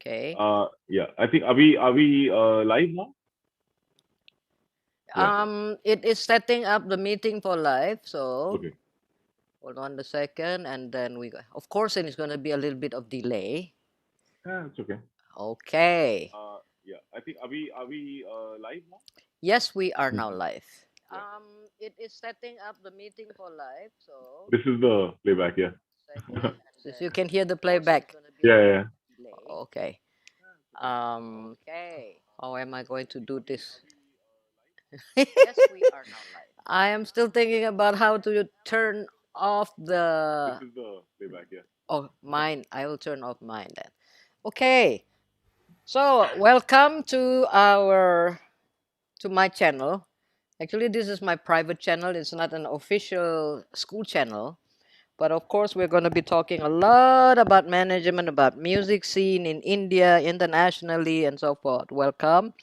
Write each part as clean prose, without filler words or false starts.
Okay. Yeah, I think are we live now? Yeah. It is setting up the meeting for live. So Okay. hold on a second, and then of course, then it's going to be a little bit of delay. Yeah, it's okay. Okay. Yeah, I think are we live now? Yes, we are now Mhm. live. Yeah. It is setting up the meeting for live. So This is the playback. Yeah. second, so if you can hear the playback. Yeah, yeah, yeah. Okay. How am I going to do this? I am still thinking about how to turn off This the. is the playback. Yeah. Oh, mine. I will turn off mine then. Okay. So, welcome to my channel. Actually, this is my private channel. It's not an official school channel. But of course, we're going to be talking a lot about management, about music scene in India, internationally, and so forth. Welcome.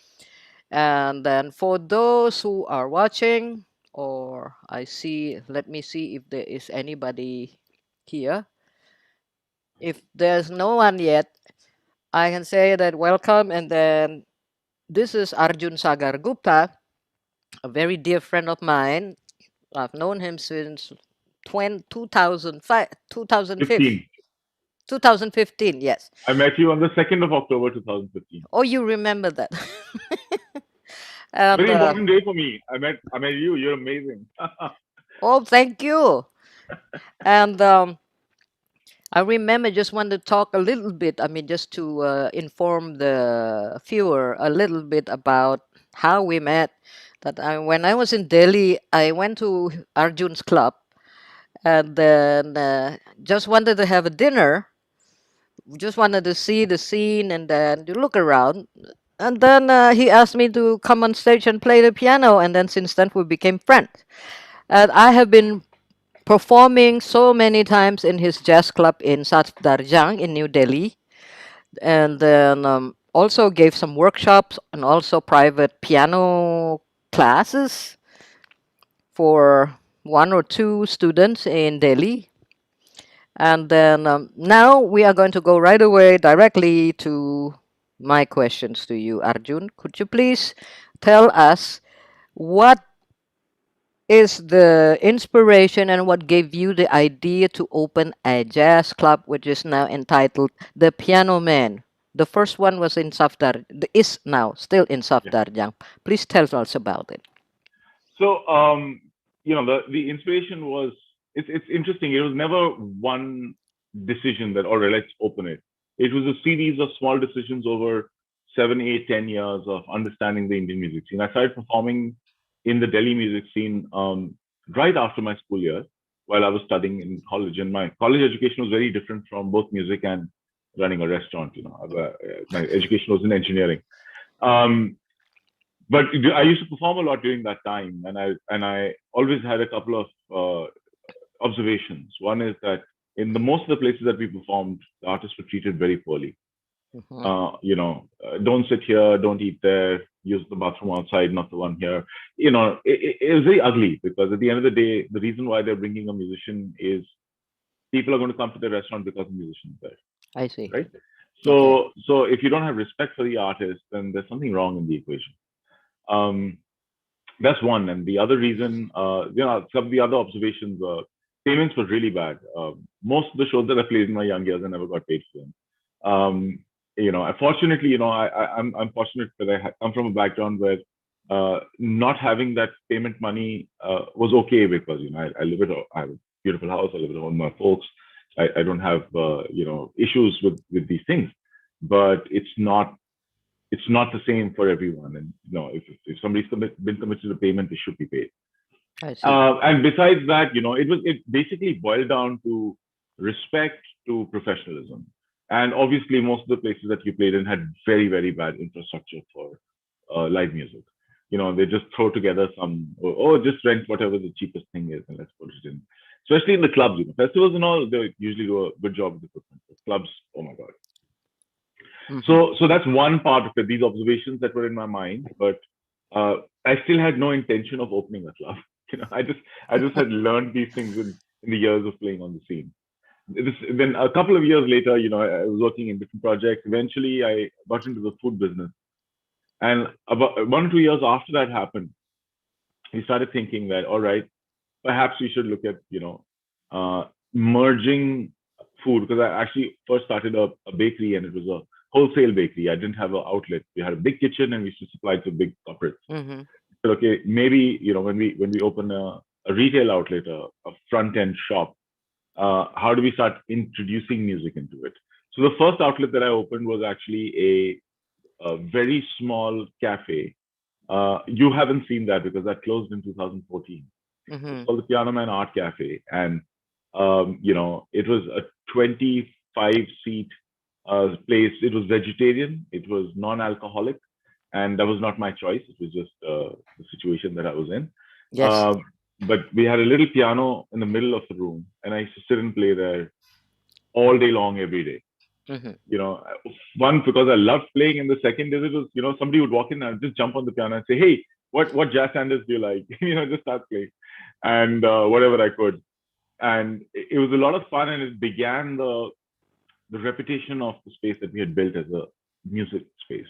And then for those who are watching, or I see, let me see if there is anybody here. If there's no one yet, I can say that welcome. And then this is Arjun Sagar Gupta, a very dear friend of mine. I've known him since 2005, 2005, 15. 2015, yes. I met you on the 2nd of October 2015. Oh, you remember that. And Very important day for me. I met you. You're amazing. oh, thank you. And I remember just want to talk a little bit. I mean, just to inform the viewer a little bit about how we met. When I was in Delhi, I went to Arjun's club, and then just wanted to have a dinner. Just wanted to see the scene and then to look around. And then he asked me to come on stage and play the piano. And then since then we became friends. And I have been performing so many times in his jazz club in Safdarjung in New Delhi, and then also gave some workshops and also private piano classes for one or two students in Delhi. And then now we are going to go right away directly to my questions to you, Arjun. Could you please tell us what is the inspiration and what gave you the idea to open a jazz club which is now entitled The Piano Man? The first one was in Safdar, is now still in Yeah. Safdarjung. Please tell us about it. So, the inspiration was it's interesting. It was never one decision that, all right, let's open it. It was a series of small decisions over 7, 8, 10 years of understanding the Indian music scene. I started performing in the Delhi music scene right after my school years while I was studying in college. And my college education was very different from both music and running a restaurant. My education was in engineering. Um, but I used to perform a lot during that time, and I always had a couple of observations. One is that in the most of the places that we performed, the artists were treated very poorly. Mhm. Don't sit here, don't eat there, use the bathroom outside, not the one here. It was very ugly because at the end of the day, the reason why they're bringing a musician is people are going to come to the restaurant because the musician is there, I see. right? Okay. So if you don't have respect for the artist, then there's something wrong in the equation. Um, That's one. And the other reason, some of the other observations were payments were really bad. Most of the shows that I played in my young years, I never got paid for them. Fortunately, I'm fortunate that I come from a background where not having that payment money was okay because I have a beautiful house, I live at home with my folks. I don't have issues with these things, but it's not the same for everyone. And if somebody's been committed to payment, they should be paid. I see. And besides that, it basically boiled down to respect to professionalism. And obviously, most of the places that you played in had very, very bad infrastructure for live music. They just throw together just rent whatever the cheapest thing is and let's put it in. Especially in the clubs, festivals and all, they usually do a good job with equipment. But clubs, oh my god. Hmm. So that's one part of it. These observations that were in my mind, but uh, I still had no intention of opening a club. I just had learned these things in the years of playing on the scene. then a couple of years later, I was working in different projects. Eventually, I got into the food business, and about 1 or 2 years after that happened, we started thinking that, all right, perhaps we should look at merging food, because I actually first started a bakery, and it was a wholesale bakery. I didn't have an outlet. We had a big kitchen, and we used to supply to big corporates. Mm-hmm. So okay, maybe when we open a retail outlet, a front end shop, how do we start introducing music into it? So the first outlet that I opened was actually a very small cafe. You haven't seen that because that closed in 2014. It's Mm-hmm. called the Piano Man Art Cafe, and it was a 25-seat place. It was vegetarian. It was non-alcoholic, and that was not my choice. It was just the situation that I was in. Yes. Um, but we had a little piano in the middle of the room, and I used to sit and play there all day long, every day. Mm-hmm. You know, one, because I loved playing, and the second is, it was, somebody would walk in and I'd just jump on the piano and say, "Hey, what jazz standards do you like?" Just start playing, and whatever I could. And it was a lot of fun, and it began the reputation of the space that we had built as a music space.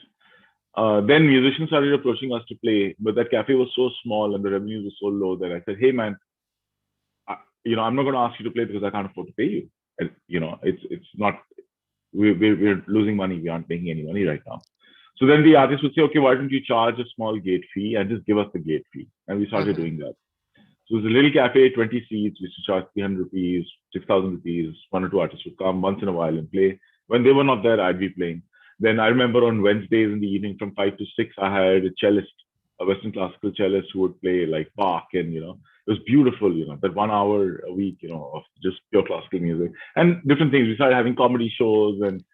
Then musicians started approaching us to play, but that cafe was so small and the revenues were so low that I said, "Hey, man, I'm not going to ask you to play because I can't afford to pay you. And, it's not, we're losing money. We aren't making any money right now." So then the artist would say, "Okay, why don't you charge a small gate fee and just give us the gate fee?" And we started Mm-hmm. doing that. So it was a little cafe, 20 seats. We used to charge 300 rupees, 6,000 rupees. One or two artists would come once in a while and play. When they were not there, I'd be playing. Then I remember on Wednesdays in the evening from 5 to 6, I had a cellist, a Western classical cellist who would play like Bach. And, it was beautiful, that 1 hour a week, of just pure classical music and different things. We started having comedy shows, and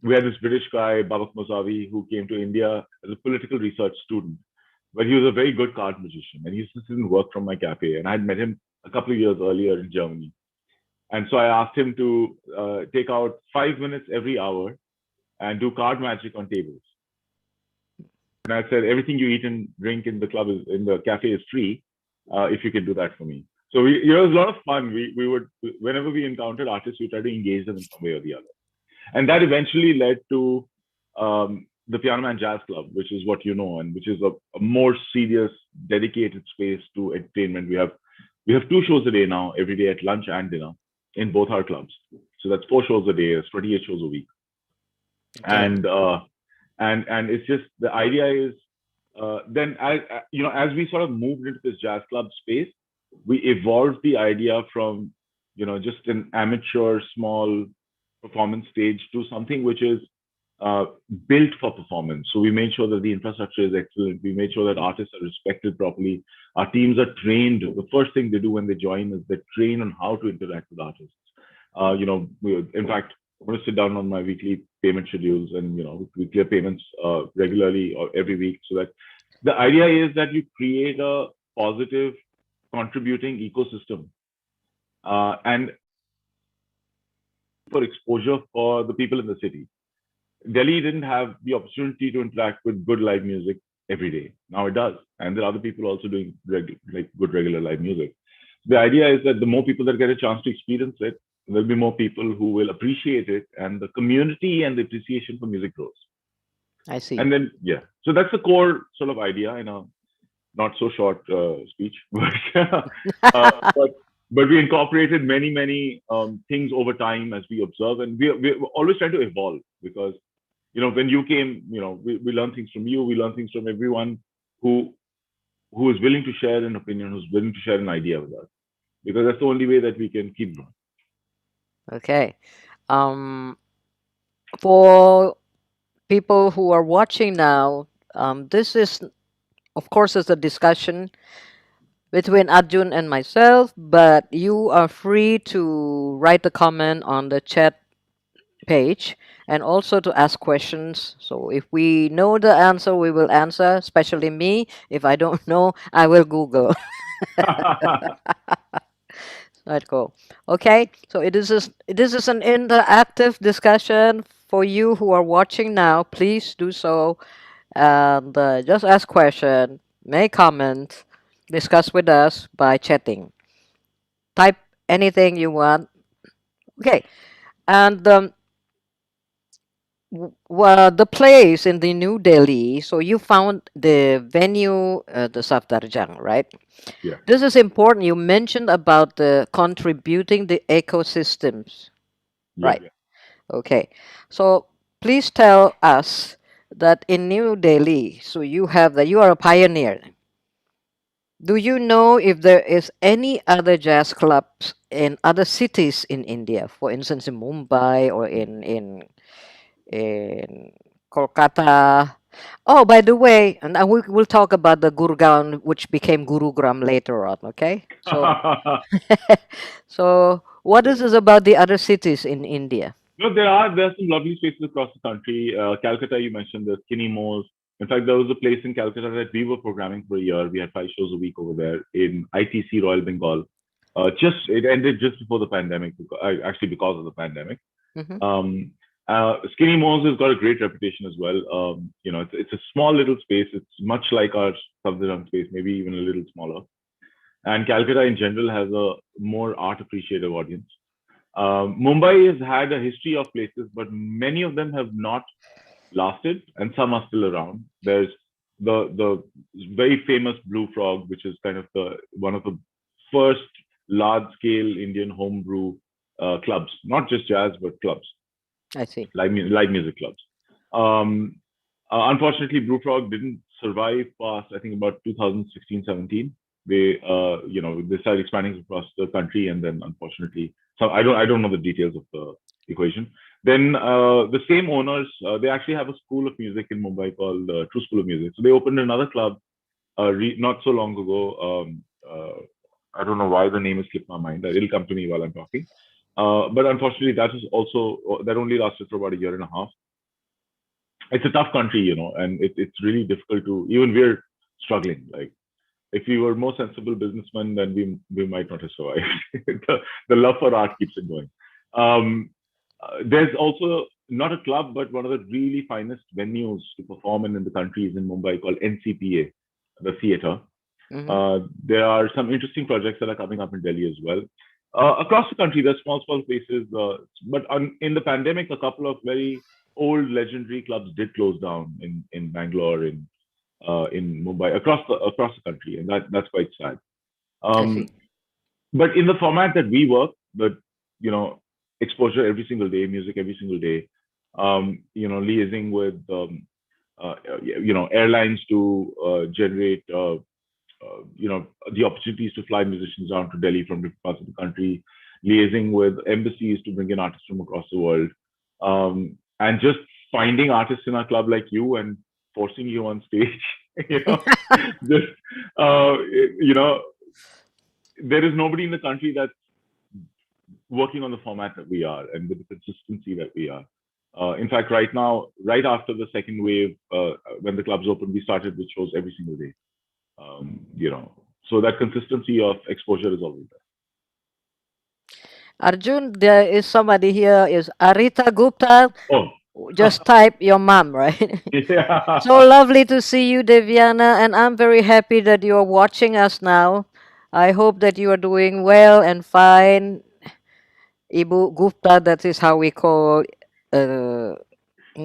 we had this British guy, Babak Mosavi, who came to India as a political research student, but he was a very good card magician, and he used to sit and work from my cafe. And I had met him a couple of years earlier in Germany, and so I asked him to take out 5 minutes every hour and do card magic on tables. And I said, everything you eat and drink in the cafe is free, if you can do that for me. So it was a lot of fun. We would, whenever we encountered artists, we tried to engage them in some way or the other, and that eventually led to the Piano Man Jazz Club, which is what you know, and which is a more serious, dedicated space to entertainment. We have 2 shows a day now, every day at lunch and dinner, in both our clubs. So that's 4 shows a day. That's 28 shows a week, Okay. and it's just, the idea is, then as we sort of moved into this jazz club space, we evolved the idea from just an amateur small performance stage to something which is uh, built for performance. So we made sure that the infrastructure is excellent. We made sure that artists are respected properly. Our teams are trained. The first thing they do when they join is they train on how to interact with artists. In fact, I'm going to sit down on my weekly payment schedules, and we clear payments regularly or every week, so that the idea is that you create a positive contributing ecosystem, and for exposure for the people in the city. Delhi didn't have the opportunity to interact with good live music every day. Now it does, and there are other people also doing like good regular live music. The idea is that the more people that get a chance to experience it, there'll be more people who will appreciate it, and the community and the appreciation for music grows. I see. And then, yeah, so that's the core sort of idea in a not so short speech, but but we incorporated many things over time as we observe, and we're always trying to evolve, because when you came, we learn things from you, we learn things from everyone who who is willing to share an opinion, who's willing to share an idea with us, because that's the only way that we can keep growing. Okay. Um, for people who are watching now, this is, of course, is a discussion between Arjun and myself, but you are free to write a comment on the chat page and also to ask questions. So if we know the answer, we will answer, especially me. If I don't know, I will Google. Let go. Okay, so this is an interactive discussion for you who are watching now. Please do so and just ask question, make comment, discuss with us by chatting. Type anything you want Okay, and the place in the New Delhi. So you found the venue, the Safdarjung, right? Yeah, This is important. You mentioned about the contributing the ecosystems, yeah. right? Okay. So please tell us that in New Delhi, so you have that you are a pioneer. Do you know if there is any other jazz clubs in other cities in India, for instance, in Mumbai or in Kolkata? Oh, by the way, and we'll talk about the Gurgaon, which became Gurugram later on. Okay, so so what is this about the other cities in India? No, there are some lovely spaces across the country. Calcutta, you mentioned the Skinny Moles. In fact, there was a place in Calcutta that we were programming for a year. We had 5 shows a week over there in ITC Royal Bengal. Just it ended just before the pandemic, actually because of the pandemic. Hmm. Um, Skinny Moles has got a great reputation as well. It's a small little space. It's much like our Safdarjung space, maybe even a little smaller. And Calcutta in general has a more art appreciative audience. Mumbai has had a history of places, but many of them have not lasted, and some are still around. There's the very famous Blue Frog, which is kind of the one of the first large scale Indian homebrew clubs, not just jazz but clubs, I see. live music clubs. Um, Unfortunately, Blue Frog didn't survive past I think about 2016-17. They started expanding across the country, and then unfortunately, so I don't know the details of the equation. Then the same owners, they actually have a school of music in Mumbai called True School of Music. So they opened another club not so long ago. I don't know why the name has slipped my mind. It'll come to me while I'm talking. But unfortunately, that only lasted for about a year and a half. It's a tough country, and it's really difficult to. Even we're struggling. Like if we were more sensible businessmen, then we might not have survived. The love for art keeps it going. There's also not a club, but one of the really finest venues to perform in the country is in Mumbai called NCPA, the theater. Hmm. There are some interesting projects that are coming up in Delhi as well. Across the country, there's small places, but in the pandemic, a couple of very old legendary clubs did close down in Bangalore, in Mumbai, across the country, and that's quite sad. I see. Um, but in the format that we work, but you know, exposure every single day, music every single day, liaising with airlines to generate the opportunities to fly musicians down to Delhi from different parts of the country, liaising with embassies to bring in artists from across the world, and just finding artists in our club like you and forcing you on stage. you know, just uh, you know, there is nobody in the country that's working on the format that we are and with the consistency that we are. In fact, right now, right after the second wave, when the clubs opened, we started with shows every single day. Um, you know, so that consistency of exposure is always Arjun, there is somebody here. Is Arita Gupta? there. Just Oh, type your mom, right? yeah. So lovely to see you, Devyana, and I'm very happy that you are watching us now. I hope that you are doing well and fine. Ibu Gupta, that is how we call uh,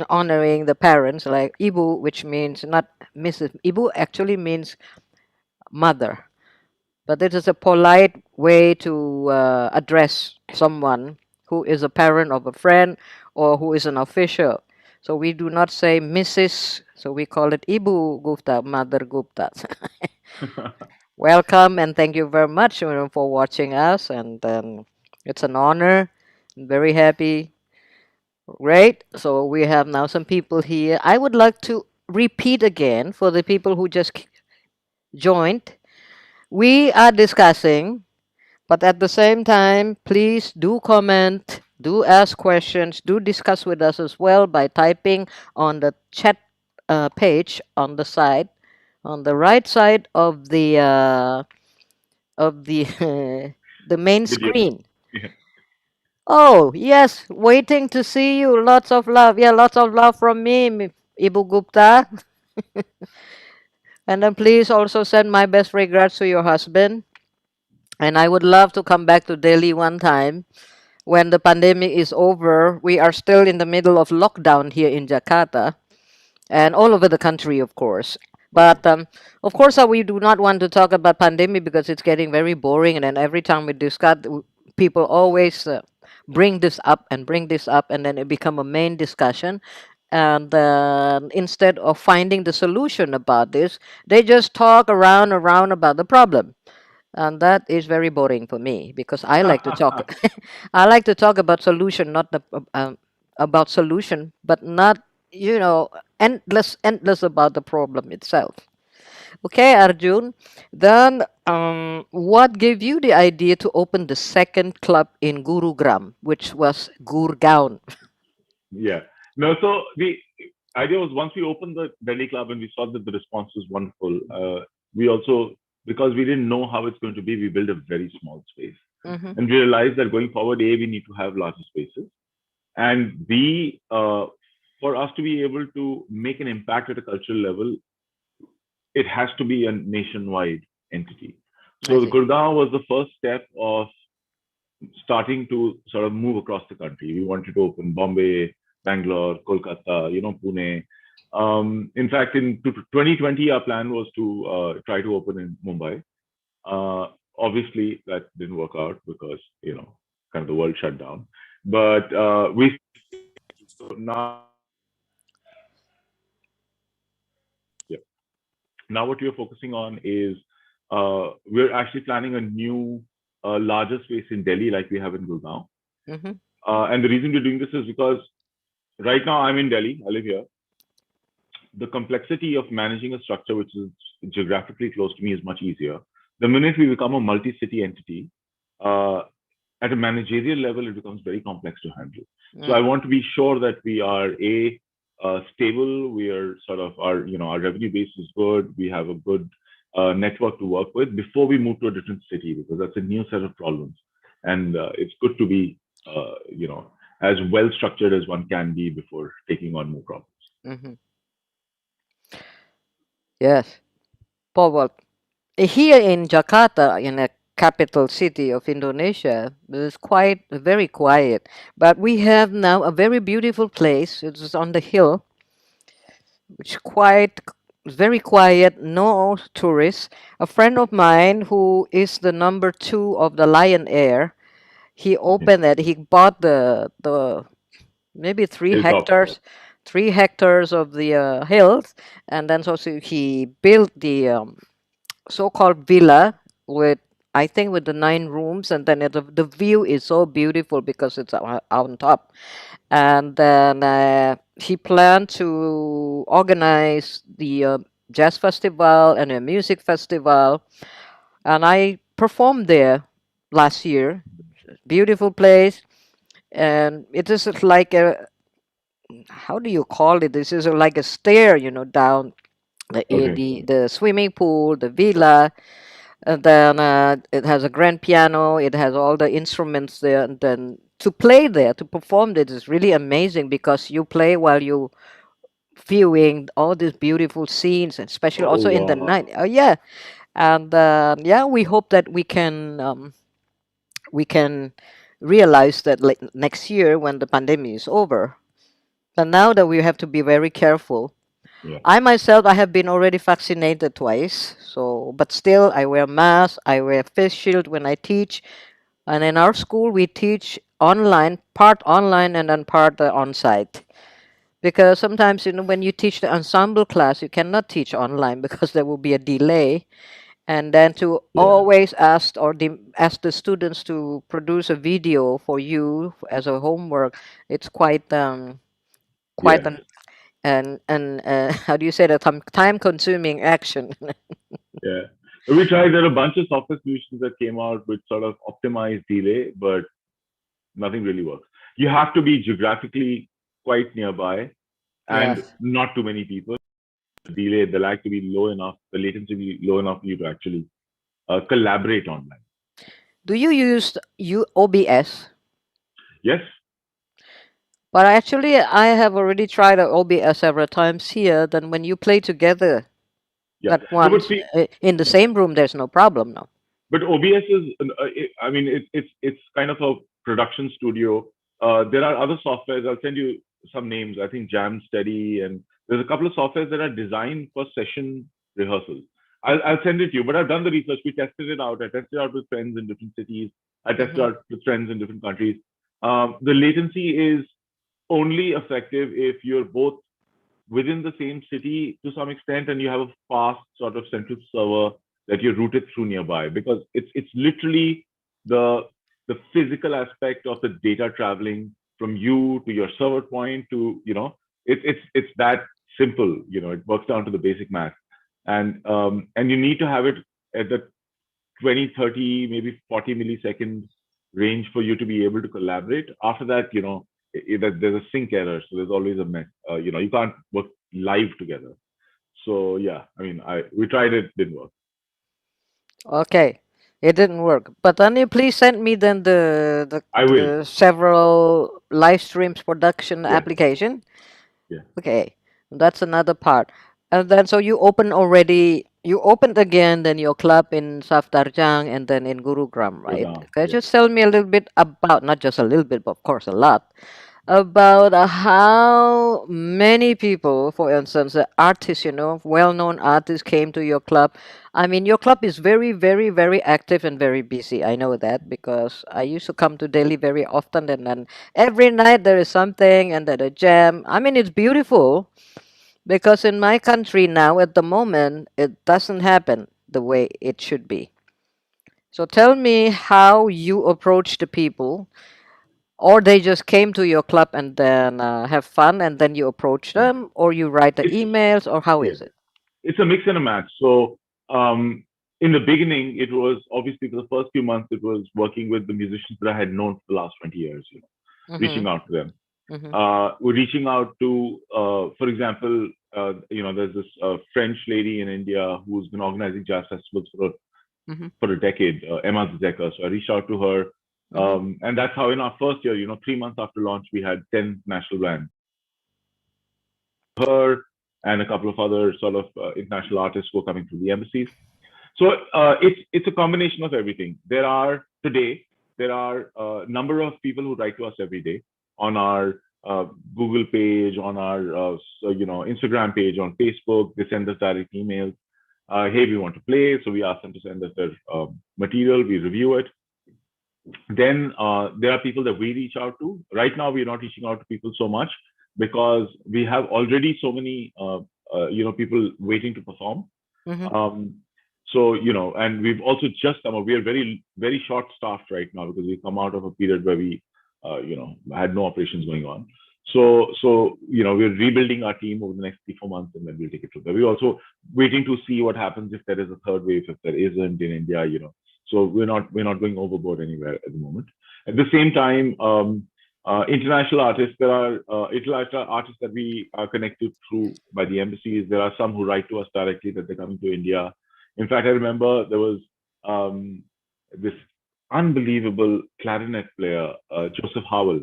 honoring the parents, like Ibu, which means not Mrs. Ibu actually means mother, but it is a polite way to address someone who is a parent of a friend or who is an official. So we do not say Mrs. So we call it Ibu Gupta, Mother Gupta. Welcome and thank you very much for watching us. And it's an honor. I'm very happy. Great. So we have now some people here. I would like to repeat again for the people who just joined. We are discussing, but at the same time, please do comment, do ask questions, do discuss with us as well by typing on the chat page on the side, on the right side of the the main Video. screen. Yeah. Oh yes, waiting to see you. Lots of love. Yeah, lots of love from me, Ibu Gupta. And then please also send my best regards to your husband. And I would love to come back to Delhi one time. when the pandemic is over. We are still in the middle of lockdown here in Jakarta and all over the country, of course. But of course, we do not want to talk about pandemic because it's getting very boring. And then every time we discuss, people always bring this up and bring this up, and then it become a main discussion. And instead of finding the solution about this, they just talk around about the problem, and that is very boring for me because I like to talk. I like to talk about solution, not about solution, but not endless about the problem itself. Okay, Arjun. Then, what gave you the idea to open the second club in Gurugram, which was Gurgaon? Yeah. No, so the idea was once we opened the Delhi club and we saw that the response was wonderful, we also, because we didn't know how it's going to be, we built a very small space. Mm-hmm. And we realized that going forward, A, we need to have larger spaces. And B, for us to be able to make an impact at a cultural level, it has to be a nationwide entity. I So the see. Gurgaon was the first step of starting to sort of move across the country. We wanted to open Bombay, Bangalore, Kolkata, Pune. In fact, in 2020, our plan was to try to open in Mumbai. Obviously, that didn't work out because kind of the world shut down. But we so yeah. Now what we are focusing on is we're actually planning a new larger space in Delhi, like we have in Gurgaon. Mm-hmm. And the reason we're doing this is because right now I'm in Delhi, I live here. The complexity of managing a structure which is geographically close to me is much easier. The minute we become a multi-city entity, uh, at a managerial level, it becomes very complex to handle. So I Mm. want to be sure that we are stable. We are sort of our revenue base is good. We have a good network to work with before we move to a different city because that's a new set of problems, and it's good to be as well structured as one can be before taking on more problems. Mm-hmm. Yes. Paul, here in Jakarta, in a capital city of Indonesia, it's quite very quiet. But we have now a very beautiful place. It's on the hill, which quite very quiet, no tourists. A friend of mine who is the number two of the Lion Air, he opened it. He bought the maybe three Hilltop, hectares, 3 hectares of the hills, and then so he built the so-called villa with, I think, with the 9 rooms, and then the view is so beautiful because it's on top. And then he planned to organize the jazz festival and a music festival, and I performed there last year. Beautiful place, and it is like a, how do you call it? This is like a stair, down okay, the swimming pool, the villa. And then it has a grand piano. It has all the instruments there. And then to play there, to perform it is really amazing because you play while you viewing all these beautiful scenes, and especially oh also in the wow, night. Oh yeah, and yeah, we hope that we can realize that like next year when the pandemic is over. But now that we have to be very careful. yeah, I myself, I have been already vaccinated twice. So, but still, I wear mask. I wear face shield when I teach. And in our school, we teach online, and then part on site. Because sometimes, when you teach the ensemble class, you cannot teach online because there will be a delay. And then to yeah, always ask the students to produce a video for you as a homework, it's quite yes, an how do you say that, time consuming action. yeah. We tried. There are a bunch of software solutions that came out with sort of optimized delay, but nothing really works. You have to be geographically quite nearby and Yes. not too many people. The lag to be low enough, the latency to be low enough for you to actually collaborate online. Do you use OBS? Yes, But actually, I have already tried OBS several times here. Then when you play together yeah. at No, but once see, in the same room, there's no problem now. but OBS is, I mean, it's kind of a production studio. There are other softwares. I'll send you some names. I think Jam Steady, and there's a couple of softwares that are designed for session rehearsals. I'll send it to you. But I've done the research. We tested it out. I tested it out with friends in different cities. I tested it Mm-hmm. out with friends in different countries. The latency is only effective if you're both within the same city to some extent, and you have a fast sort of central server that you're routed through nearby, because it's literally the the physical aspect of the data traveling from you to your server point to, it's that simple. It works down to the basic math. And you need to have it at the 20, 30, maybe 40 millisecond range for you to be able to collaborate. After that, there's a sync error, so there's always a mess. You can't work live together. So yeah, I mean, I we tried it, didn't work. Okay, it didn't work. But then you please send me then I will. the several live streams production Yes, application. yeah, Okay, that's another part. And then so you opened again then your club in Safdarjang and then in Gurugram, right? Gurgaon, Can you yes. just tell me a little bit about, not just a little bit, but of course a lot, about how many people, for instance, artists, well-known artists came to your club. I mean, your club is very, very, very active and very busy. I know that because I used to come to Delhi very often, and then every night there is something, and then a jam. I mean, it's beautiful because in my country now, at the moment, it doesn't happen the way it should be. So tell me how you approach the people, or they just came to your club and then have fun, and then you approach Yeah. them, or you write the It's emails, or how yeah, is it? it's a mix and a match. So in the beginning, it was obviously for the first few months, it was working with the musicians that I had known for the last 20 years. Mm-hmm. Reaching out to them. Mm-hmm. We're reaching out to, for example, there's this French lady in India who's been organizing jazz festivals Mm-hmm. for a decade, Emma Zeka. So I reached out to her, Mm-hmm. and that's how in our first year, 3 months after launch, we had 10 national bands. Her and a couple of other sort of international artists who are coming through the embassies. So it's a combination of everything. There are a number of people who write to us every day on our Google page, on our Instagram page, on Facebook. They send us direct emails. Hey, we want to play, so we ask them to send us their material. We review it. Then there are people that we reach out to. Right now, we're not reaching out to people so much because we have already so many people waiting to perform. Mm-hmm. um, so, and we've also just come up, we are very, very short staffed right now because we come out of a period where we, had no operations going on. So, we're rebuilding our team over the next 3, 4 months, and then we'll take it from there. We're also waiting to see what happens if there is a third wave, if there isn't in India. So we're not going overboard anywhere at the moment. At the same time, international artists, there are international artists that we are connected through by the embassies. There are some who write to us directly that they're coming to India. In fact, I remember there was this unbelievable clarinet player, Joseph Howell,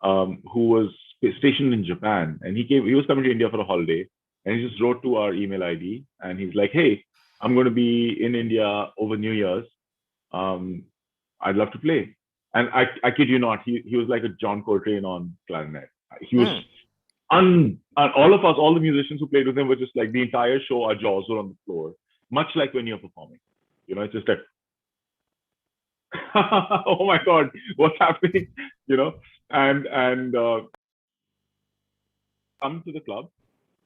who was stationed in Japan, and he came. He was coming to India for a holiday, and he just wrote to our email ID, and he's like, "Hey, I'm going to be in India over New Year's. Um, I'd love to play." And I kid you not, he was like a John Coltrane on clarinet. He was Mm. all of us, all the musicians who played with him were just like the entire show, our jaws were on the floor, much like when you're performing. It's just like, oh my God, what's happening? You know, and come to the club,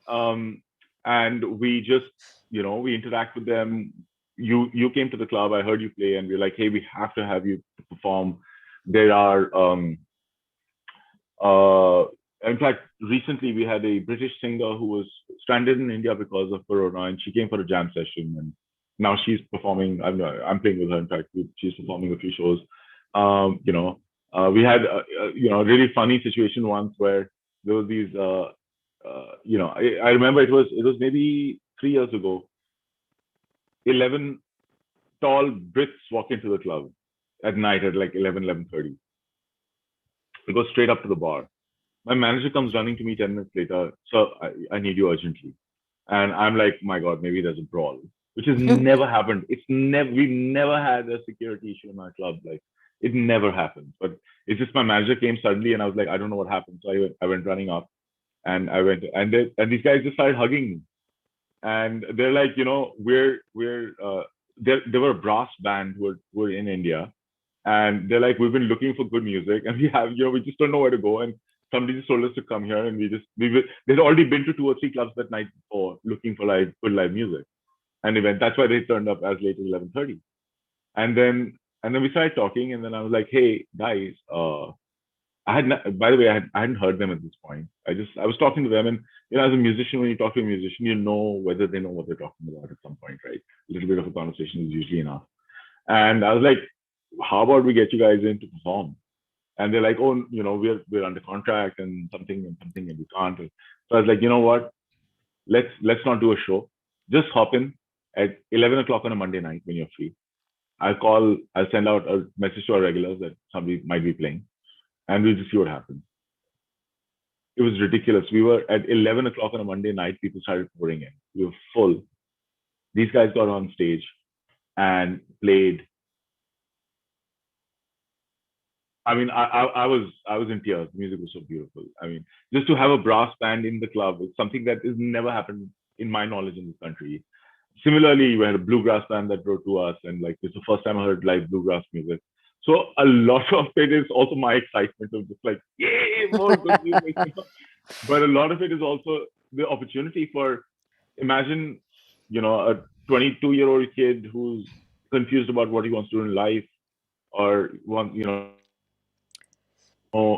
um, and we just, we interact with them. You came to the club, I heard you play, and we're like, hey, we have to have you to perform. There are Uh, in fact, recently we had a British singer who was stranded in India because of Corona, and she came for a jam session, and now she's performing. I'm playing with her. In fact, she's performing a few shows. We had a really funny situation once where there was these. I remember it was maybe 3 years ago. 11 tall Brits walk into the club at night at like 11:30. We go straight up to the bar. My manager comes running to me 10 minutes later. So I need you urgently. And I'm like, my God, maybe there's a brawl, which has never happened. We've never had a security issue in our club. Like, It never happens. But it's just my manager came suddenly, and I was like, I don't know what happened. So I went running up, and I went, and these guys just started hugging me, and they're like, we're they were a brass band who were in India, and they're like, we've been looking for good music, and we just don't know where to go, and somebody just told us to come here, and they'd already been to 2 or 3 clubs that night before looking for like good live music and event. That's why they turned up as late as 11:30, and then we started talking, and then I was like, hey guys, I had not, by the way, I hadn't heard them at this point. I was talking to them, and as a musician, when you talk to a musician, you know whether they know what they're talking about at some point, right? A little bit of a conversation is usually enough. And I was like, how about we get you guys in to perform? And they're like, oh, we're under contract and something, and we can't. So I was like, you know what? Let's not do a show. Just hop in at 11 o'clock on a Monday night when you're free. I'll send out a message to our regulars that somebody might be playing, and we'll just see what happens. It was ridiculous. We were at 11 o'clock on a Monday night. People started pouring in. We were full. These guys got on stage and played. I mean, I was in tears. The music was so beautiful. I mean, just to have a brass band in the club is something that has never happened in my knowledge in this country. Similarly, we had a bluegrass band that wrote to us, and like it's the first time I heard live bluegrass music. So a lot of it is also my excitement of just like, yay, more good music. But a lot of it is also the opportunity for, imagine, a 22-year-old kid who's confused about what he wants to do in life, or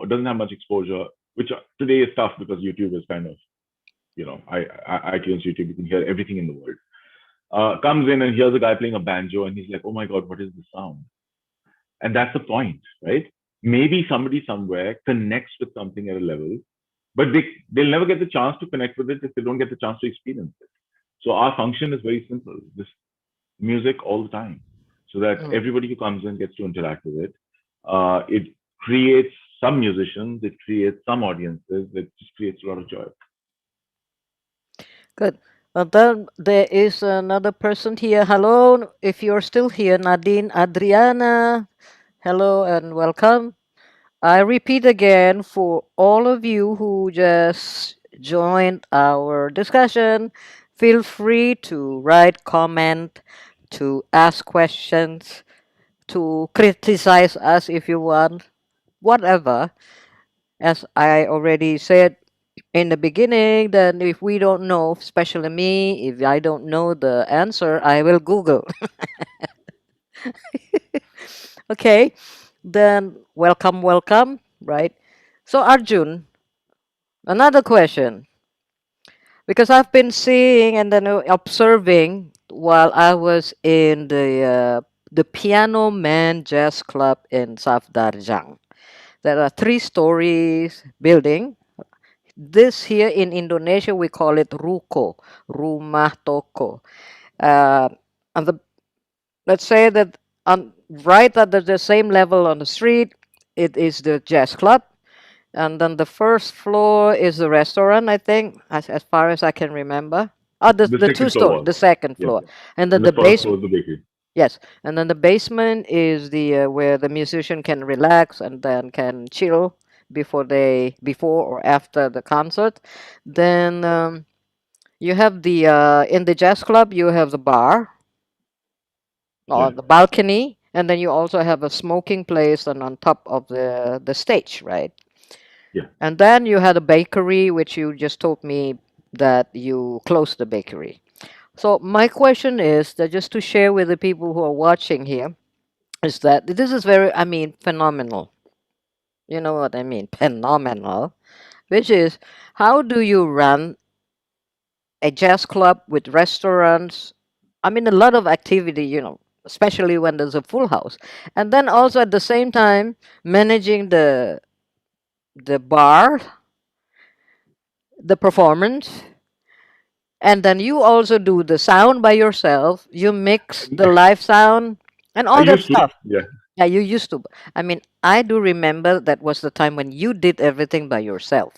doesn't have much exposure, which today is tough because YouTube is kind of, iTunes, YouTube, you can hear everything in the world. Comes in and hears a guy playing a banjo, and he's like, oh my God, what is this sound? And that's the point, right? Maybe somebody somewhere connects with something at a level, but they'll never get the chance to connect with it if they don't get the chance to experience it. So our function is very simple: just music all the time, so that Mm. everybody who comes in gets to interact with it. It creates some musicians, it creates some audiences, it just creates a lot of joy. Good. Then there is another person here. Hello, if you're still here, Nadine Adriana. Hello and welcome. I repeat again for all of you who just joined our discussion, feel free to write comment, to ask questions, to criticize us if you want, whatever. As I already said in the beginning, then if we don't know, especially me, if I don't know the answer, I will Google. Okay, then welcome, welcome, right? So, Arjun, another question. Because I've been seeing and then observing while I was in the Piano Man Jazz Club in South Darjang. There are three stories building. This here in Indonesia we call it ruko, rumah toko. Uh, and let's say that on right at the same level on the street, it is the jazz club, and then the first floor is the restaurant. I think, as far as I can remember. Oh, the The the two second floor story, was, the second yeah, floor, and then and the the first floor basement. was the bakery. Yes, and then the basement is the where the musician can relax and then can chill before or after the concert. Then you have the in the jazz club you have the bar or Yeah, the balcony, and then you also have a smoking place and on top of the stage, right? yeah. And then you had a bakery, which you just told me that you closed the bakery. So my question is that just to share with the people who are watching here is that this is very, I mean, phenomenal. You know what I mean? Phenomenal. Which is, how do you run a jazz club with restaurants? I mean, a lot of activity, especially when there's a full house. And then also at the same time, managing the bar, the performance, and then you also do the sound by yourself. You mix the live sound and I all that used to, stuff. yeah. Yeah, you used to. I mean, I do remember that was the time when you did everything by yourself.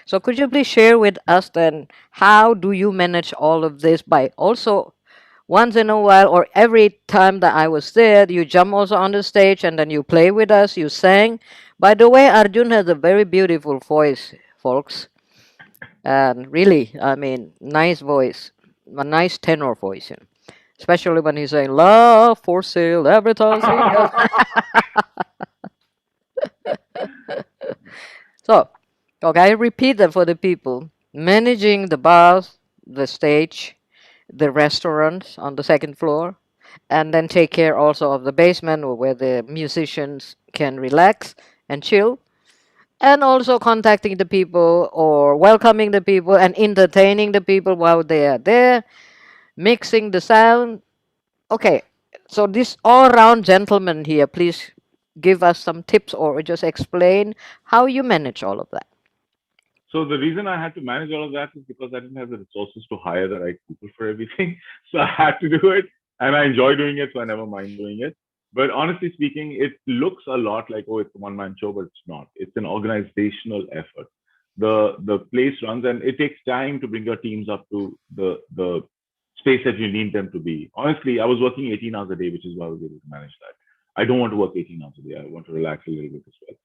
So could you please share with us then how do you manage all of this by also once in a while, or every time that I was there, you jump also on the stage and then you play with us, you sang. By the way, Arjun has a very beautiful voice, folks. And really, I mean, nice voice, a nice tenor voice, especially when he's saying "love for sale, advertising." So, okay, I repeat that for the people managing the bars, the stage, the restaurants on the second floor, and then take care also of the basement where the musicians can relax and chill, and also contacting the people or welcoming the people and entertaining the people while they are there, mixing the sound. Okay, so this all round gentleman here, please give us some tips or just explain how you manage all of that. So the reason I had to manage all of that is because I didn't have the resources to hire the right people for everything. So I had to do it, and I enjoy doing it, so I never mind doing it. But honestly speaking, it looks a lot like, oh, it's a one man show, but it's not. It's an organizational effort. The place runs, and it takes time to bring your teams up to the space that you need them to be. Honestly, I was working 18 hours a day, which is why I was able to manage that. I don't want to work 18 hours a day. I want to relax a little bit as well.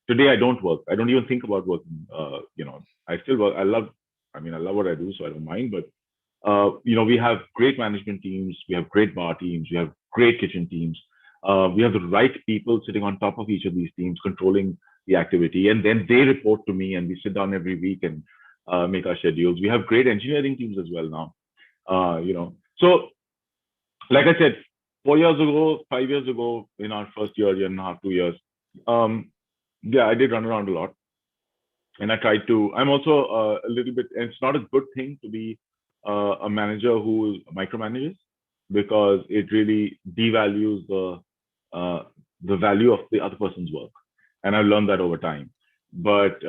Today I don't work. I don't even think about working. I still work. I love what I do, so I don't mind. But we have great management teams. We have great bar teams. We have great kitchen teams. We have the right people sitting on top of each of these teams, controlling the activity, and then they report to me, and we sit down every week and make our schedules. We have great engineering teams as well now. So like I said, 4 years ago, 5 years ago, in our first year and a half, 2 years, um, yeah, I did run around a lot, and I tried to. I'm also a little bit. And it's not a good thing to be a manager who micromanages, because it really devalues uh, the value of the other person's work, and I've learned that over time. But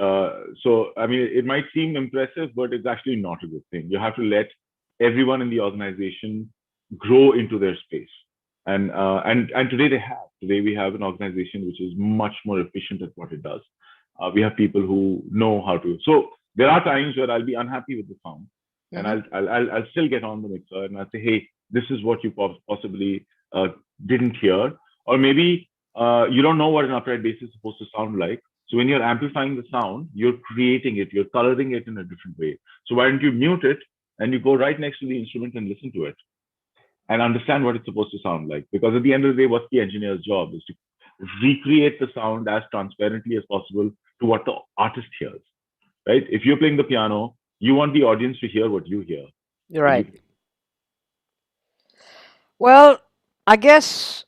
so I mean, it might seem impressive, but it's actually not a good thing. You have to let everyone in the organization grow into their space, and today they have. Today we have an organization which is much more efficient at what it does. We have people who know how to. So there are times where I'll be unhappy with the sound, and Hmm. I'll still get on the mixer and I'll say, hey, this is what you possibly didn't hear, or maybe you don't know what an upright bass is supposed to sound like. So when you're amplifying the sound, you're creating it, you're coloring it in a different way. So why don't you mute it and you go right next to the instrument and listen to it and understand what it's supposed to sound like? Because at the end of the day, what's the engineer's job is to recreate the sound as transparently as possible to what the artist hears, right? If you're playing the piano, you want the audience to hear what you hear You're when you right. play. Well, I guess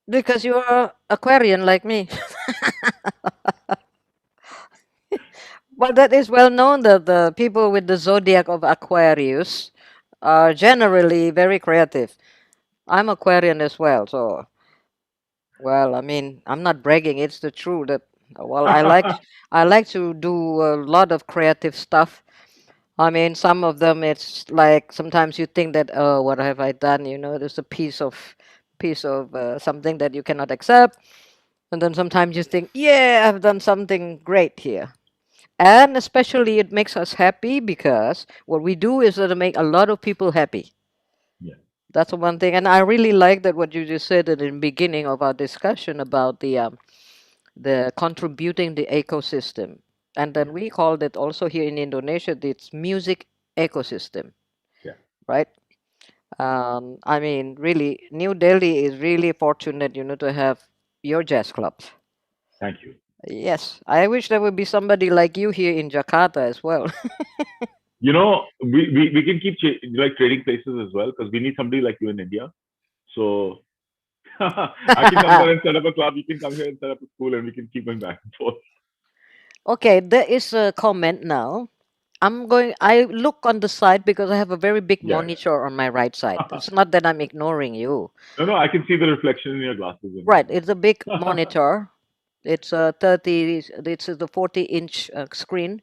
because you're Aquarian like me. Well, that is well known that the people with the zodiac of Aquarius are generally very creative. I'm Aquarian as well, so well, I mean, I'm not bragging. It's the truth that well, I like to do a lot of creative stuff. I mean, some of them it's like sometimes you think that oh, what have I done? There's a piece of something that you cannot accept, and then sometimes you think, yeah, I've done something great here. And especially it makes us happy because what we do is to make a lot of people happy. Yeah, That's the one thing, and I really like that what you just said at the beginning of our discussion about the contributing the ecosystem, and then yeah, we called it also here in Indonesia it's music ecosystem, yeah. right? I mean, really, New Delhi is really fortunate, to have your jazz clubs. Thank you. Yes, I wish there would be somebody like you here in Jakarta as well. We can keep like trading places as well, because we need somebody like you in India. So I can come there and set up a club. You can come here and set up a school, and we can keep going back and forth. Okay, there is a comment now. I look on the side because I have a very big Yeah, monitor on my right side. yeah. It's not that I'm ignoring you. No, no, I can see the reflection in your glasses Right, anyway. it's a big monitor. It's a 30, it's the 40-inch screen.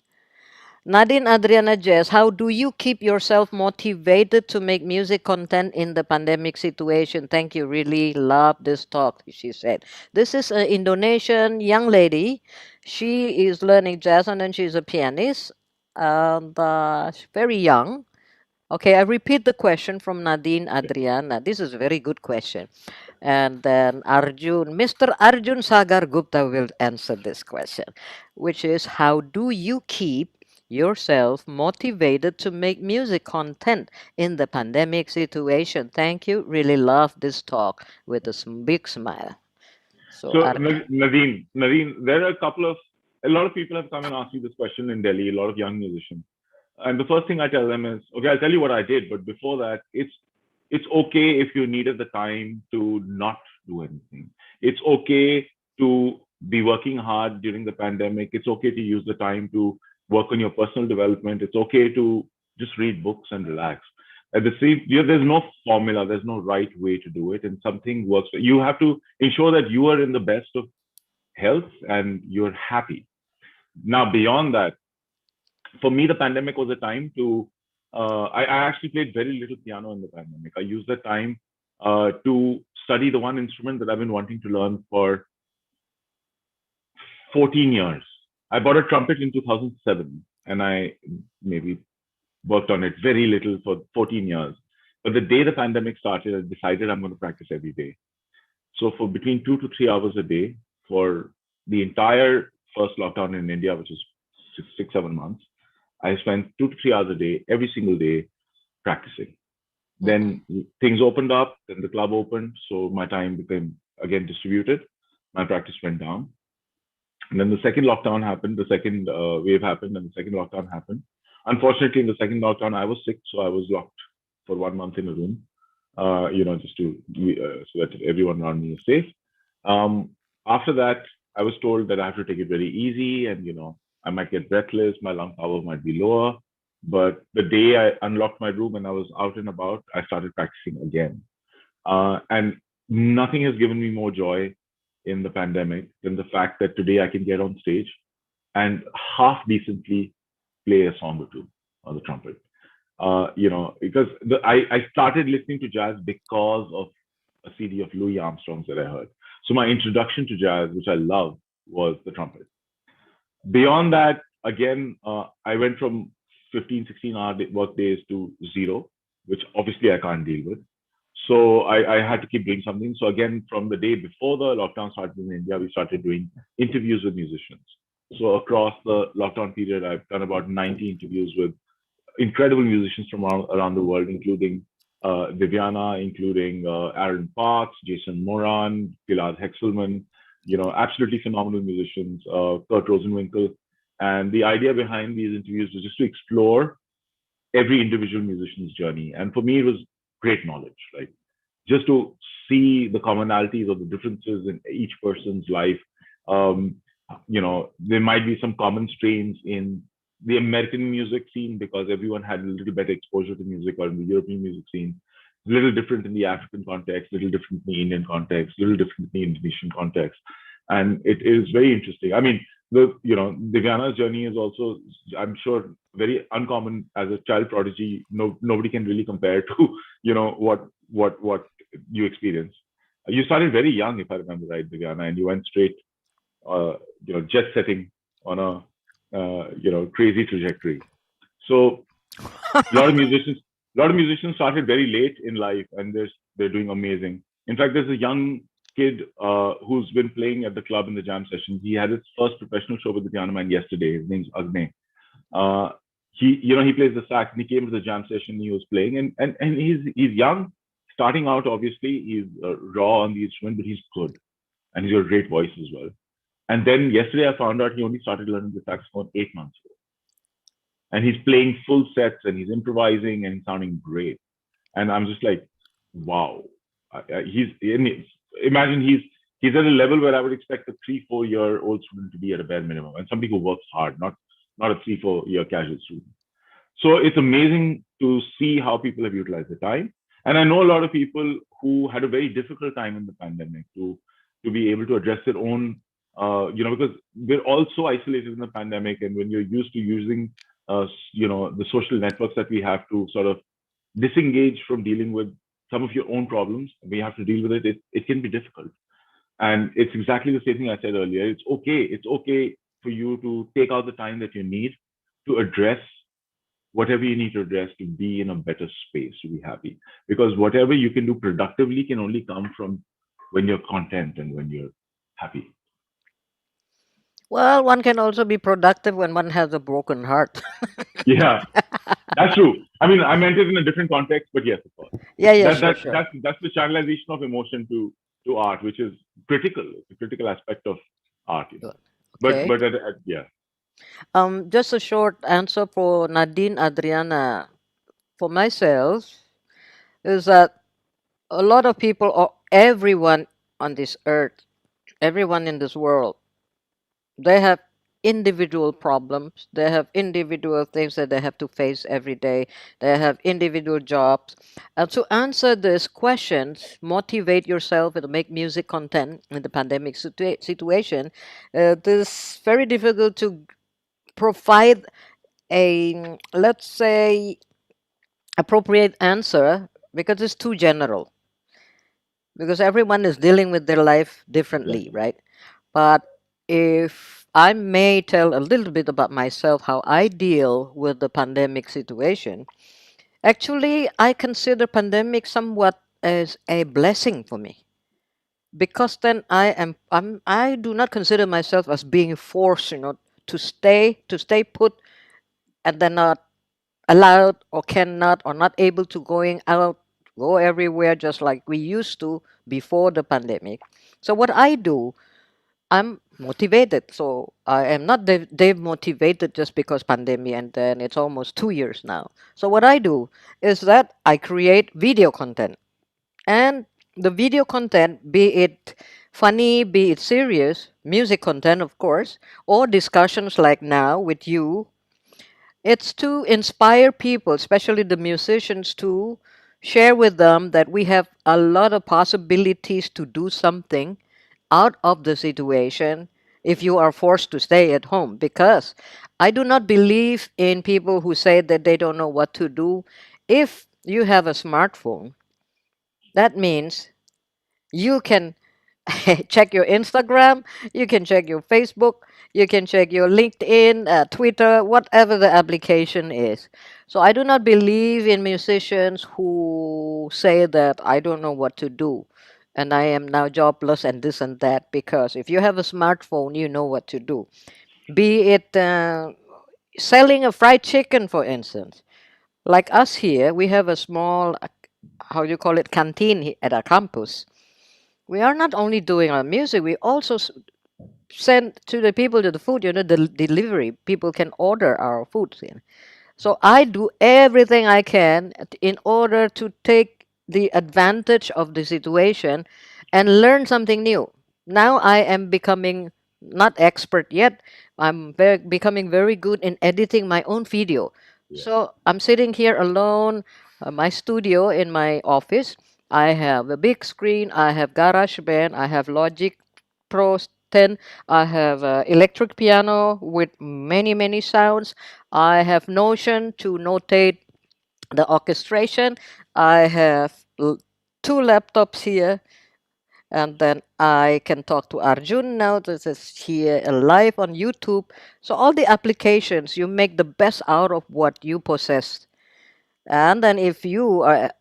Nadine Adriana Jess, how do you keep yourself motivated to make music content in the pandemic situation? Thank you. Really love this talk, she said. This is an Indonesian young lady. She is learning jazz and then she's a pianist. And she's very young. Okay, I repeat the question from Nadine Adriana. This is a very good question. And then Arjun, Mr. Arjun Sagar Gupta will answer this question, which is how do you keep yourself motivated to make music content in the pandemic situation? Thank you. Really love this talk with a big smile. So, So Nadine, there are a lot of people have come and asked me this question in Delhi, a lot of young musicians. And the first thing I tell them is, okay, I'll tell you what I did, but before that, it's okay if you needed the time to not do anything. It's okay to be working hard during the pandemic. It's okay to use the time to work on your personal development. It's okay to just read books and relax. At the same, there's no formula, there's no right way to do it, and something works. You have to ensure that you are in the best of health and you're happy. Now, beyond that, for me, the pandemic was a time to. I actually played very little piano in the pandemic. I used the time to study the one instrument that I've been wanting to learn for 14 years. I bought a trumpet in 2007, and I maybe worked on it very little for 14 years. But the day the pandemic started, I decided I'm going to practice every day. So for between 2 to 3 hours a day for the entire first lockdown in India, which is 6, 7 months, I spent 2 to 3 hours a day, every single day, practicing. mhm, Then things opened up, then the club opened, so my time became again distributed. My practice went down. And then the second lockdown happened, the second wave happened, and the second lockdown happened. Unfortunately, in the second lockdown, I was sick, so I was locked for 1 month in a room, just to so that everyone around me is safe. Um, After that, I was told that I have to take it very easy, and I might get breathless, my lung power might be lower. But the day I unlocked my room and I was out and about, I started practicing again. And nothing has given me more joy in the pandemic than the fact that today I can get on stage and half decently play a song or two on the trumpet. Because I started listening to jazz because of a CD of Louis Armstrong's that I heard. So my introduction to jazz, which I love, was the trumpet. Beyond that, again, I went from 15, 16-hour work days to zero, which obviously I can't deal with. So I had to keep doing something. So again, from the day before the lockdown started in India, we started doing interviews with musicians. So across the lockdown period, I've done about 90 interviews with incredible musicians from around the world, including Viviana, including Aaron Parks, Jason Moran, Gilad Hexelman, absolutely phenomenal musicians, Kurt Rosenwinkel. And the idea behind these interviews was just to explore every individual musician's journey. And for me, it was great knowledge, like just to see the commonalities or the differences in each person's life. Um, there might be some common strains in the American music scene because everyone had a little better exposure to music, or in the European music scene, a little different in the African context, a little different in the Indian context, a little different in the Indonesian context. And it is very interesting. I mean, Divyana's journey is also, I'm sure, very uncommon as a child prodigy. Nobody can really compare to, what you experience. You started very young, if I remember right, Divyana, and you went straight, jet setting on a, crazy trajectory. So a lot of musicians, a lot of musicians started very late in life, and they're doing amazing. In fact, there's a young kid who's been playing at the club in the jam session. He had his first professional show with the Piano Man yesterday. His name's Agne. Uh, he plays the sax, and he came to the jam session. He was playing, and he's young, starting out. Obviously, he's raw on the instrument, but he's good, and he's got a great voice as well. And then yesterday, I found out he only started learning the saxophone 8 months ago, and he's playing full sets and he's improvising and he's sounding great. And I'm just like, wow. Imagine he's at a level where I would expect a 3, 4 year old student to be at a bare minimum, and somebody who works hard, not a 3, 4 year casual student. So it's amazing to see how people have utilized the time. And I know a lot of people who had a very difficult time in the pandemic to be able to address their own, because we're all so isolated in the pandemic, and when you're used to using, the social networks that we have to sort of disengage from dealing with some of your own problems, we have to deal with it. It can be difficult, and it's exactly the same thing I said earlier. It's okay. It's okay for you to take out the time that you need to address whatever you need to address to be in a better space, to be happy. Because whatever you can do productively can only come from when you're content and when you're happy. Well, one can also be productive when one has a broken heart. Yeah, that's true. I mean, I meant it in a different context, but yes, of course. Yeah, yeah, That sure, that sure. that's the channelization of emotion to art, which is critical. It's a critical aspect of art, you know. Good. But Okay. yeah, Just a short answer for Nadine Adriana. For myself, is that a lot of people or everyone on this earth, everyone in this world, they have individual problems. They have individual things that they have to face every day. They have individual jobs. And to answer these questions, motivate yourself and make music content in the pandemic situation, it is very difficult to provide a, let's say, appropriate answer because it's too general, because everyone is dealing with their life differently, exactly. right? But if I may tell a little bit about myself, how I deal with the pandemic situation, actually, I consider pandemic somewhat as a blessing for me, because then I do not consider myself as being forced, to stay put, and then not allowed or cannot or not able to going out, go everywhere just like we used to before the pandemic. So what I do, I'm motivated. So I am not demotivated just because pandemic, and then it's almost 2 years now. So what I do is that I create video content, and the video content, be it funny, be it serious, music content, of course, or discussions like now with you, it's to inspire people, especially the musicians, to share with them that we have a lot of possibilities to do something out of the situation if you are forced to stay at home. Because I do not believe in people who say that they don't know what to do. If you have a smartphone, that means you can check your Instagram, you can check your Facebook, you can check your LinkedIn, Twitter, whatever the application is. So I do not believe in musicians who say that I don't know what to do and I am now jobless and this and that, because if you have a smartphone, you know what to do. Be it selling a fried chicken, for instance. Like us here, we have a small, how do you call it, canteen at our campus. We are not only doing our music, we also send to the people to the food, the delivery. People can order our food in. So I do everything I can in order to take the advantage of the situation and learn something new. Now I am becoming not expert yet. Becoming very good in editing my own video. Yeah, So I'm sitting here alone, my studio in my office. I have a big screen. I have GarageBand. I have Logic Pro 10. I have electric piano with many many sounds. I have Notion to notate the orchestration. I have two laptops here, and then I can talk to Arjun now. This is here live on YouTube. So all the applications, you make the best out of what you possess. And then if you are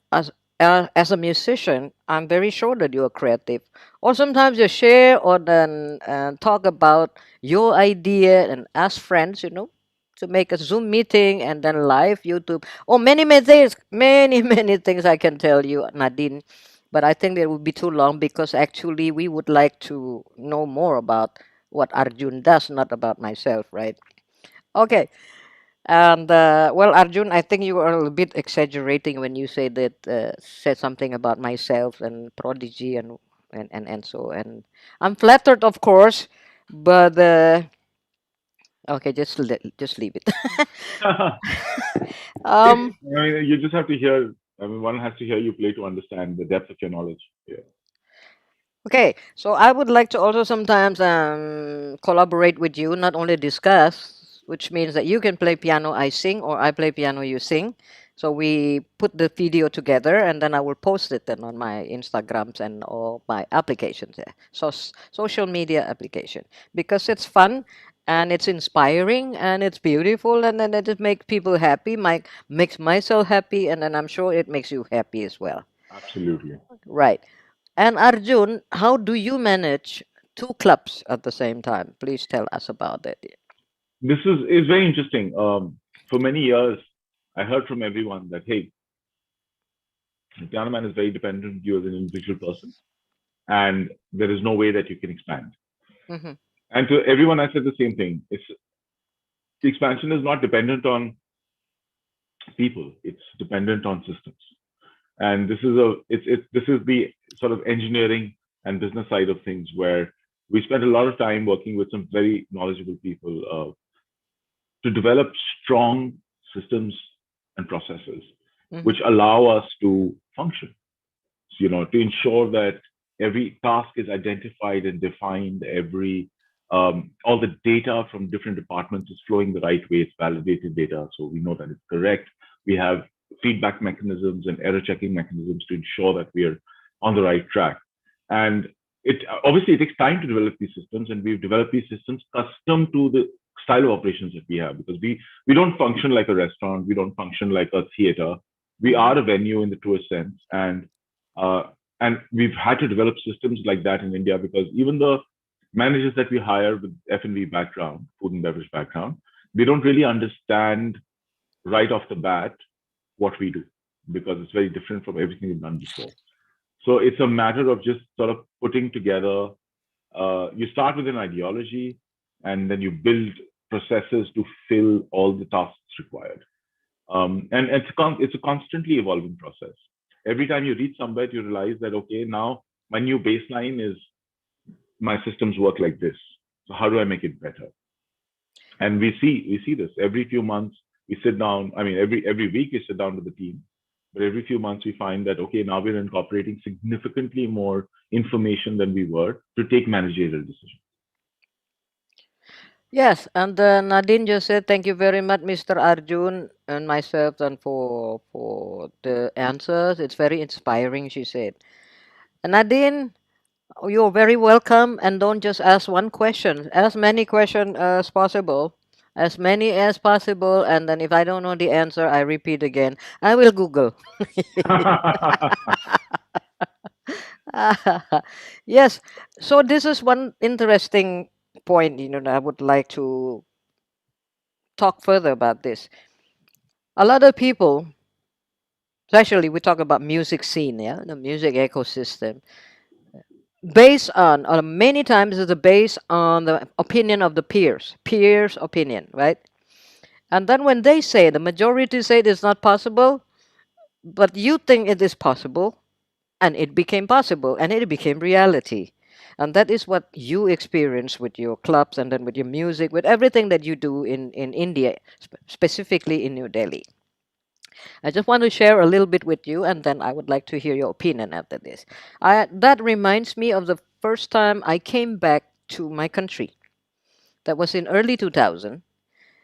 as a musician, I'm very sure that you are creative. Or sometimes you share or then talk about your idea and ask friends, to make a Zoom meeting and then live YouTube. Oh, many, many things, many, many things I can tell you, Nadine. But I think it would be too long, because actually we would like to know more about what Arjun does, not about myself, right? Okay. And well, Arjun, I think you are a little bit exaggerating when you say that said something about myself and prodigy and so, and I'm flattered, of course, but okay, just leave it. it's. um, I mean, you just have to hear. I mean, one has to hear you play to understand the depth of your knowledge. Yeah. okay, so I would like to also sometimes collaborate with you, not only discuss, which means that you can play piano, I sing, or I play piano, you sing. So we put the video together, and then I will post it then on my Instagrams and all my applications, social media application, because it's fun, and it's inspiring and it's beautiful, and then it just makes people happy, makes myself happy, and then I'm sure it makes you happy as well. Absolutely. Right. And Arjun, how do you manage two clubs at the same time? Please tell us about it. This is very interesting. For many years, I heard from everyone that, hey, the piano man is very dependent on you as an individual person, and there is no way that you can expand. Hmm. And to everyone, I said the same thing. It's the expansion is not dependent on people; it's dependent on systems. And this is the sort of engineering and business side of things where we spent a lot of time working with some very knowledgeable people to develop strong systems and processes Hmm. which allow us to function. So, to ensure that every task is identified and defined, every all the data from different departments is flowing the right way. It's validated data, so we know that it's correct. We have feedback mechanisms and error checking mechanisms to ensure that we are on the right track. And it obviously it takes time to develop these systems, and we've developed these systems custom to the style of operations that we have, because we don't function like a restaurant, we don't function like a theater. We Hmm. are a venue in the truest sense, uh, and we've had to develop systems like that in India, because even the managers that we hire with F&B background, food and beverage background, they don't really understand right off the bat what we do, because it's very different from everything we've done before. So it's a matter of just sort of putting together. You start with an ideology, and then you build processes to fill all the tasks required. And it's a constantly evolving process. Every time you reach somewhere, you realize that, okay, now my new baseline is my systems work like this. So how do I make it better? And we see this every few months. We sit down. I mean, every week we sit down with the team, but every few months we find that, okay, now we're incorporating significantly more information than we were to take managerial decisions. Yes, and Nadine just said, "Thank you very much, Mr. Arjun and myself, and for the answers. It's very inspiring," she said. And Nadine, you're very welcome, and don't just ask one question. Ask many questions as possible, as many as possible, and then if I don't know the answer, I repeat again. I will Google. Yes. So this is one interesting point. That I would like to talk further about this. A lot of people, especially we talk about music scene, yeah, the music ecosystem, based on, or many times it's based on the opinion of the peers opinion, right? And then when they say, the majority say it is not possible, but you think it is possible, and it became possible, and it became reality. And that is what you experience with your clubs, and then with your music, with everything that you do in India, specifically in New Delhi. I just want to share a little bit with you, and then I would like to hear your opinion after this. That reminds me of the first time I came back to my country. That was in early 2000.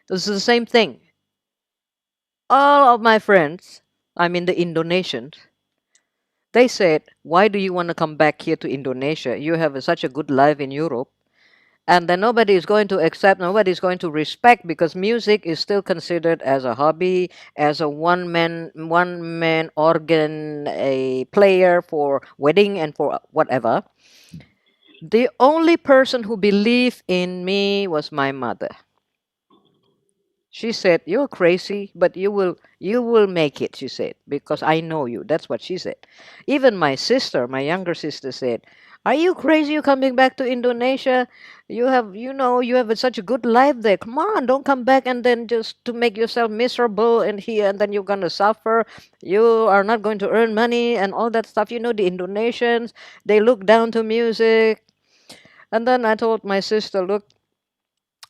This is the same thing. All of my friends, I mean the Indonesians, they said, "Why do you want to come back here to Indonesia? You have such a good life in Europe." And then nobody is going to accept, nobody is going to respect, because music is still considered as a hobby, as a one man organ, a player for wedding and for whatever. The only person who believed in me was my mother. She said, "You're crazy, but you will make it," she said, "because I know you." That's what she said. Even my sister, my younger sister said, "Are you crazy, you coming back to Indonesia? You have such a good life there. Come on, don't come back and then just to make yourself miserable in here, and then you're gonna suffer. You are not going to earn money and all that stuff. The Indonesians, they look down to music." And then I told my sister, "Look,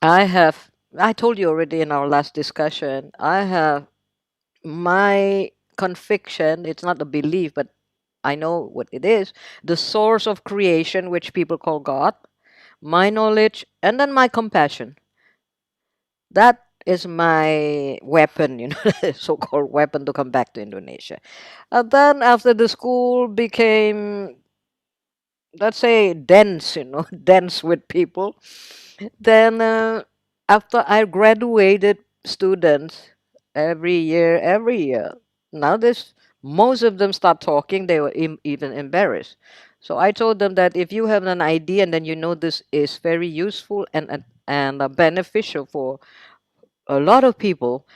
I told you already in our last discussion, I have my conviction. It's not a belief, but I know what it is. The source of creation, which people call God, my knowledge, and then my compassion. That is my weapon, so called weapon to come back to Indonesia." And then after the school became, let's say, dense, dense with people, then. After I graduated students every year. Now this most of them start talking. They were even embarrassed. So I told them that if you have an idea and then you know this is very useful and beneficial for a lot of people,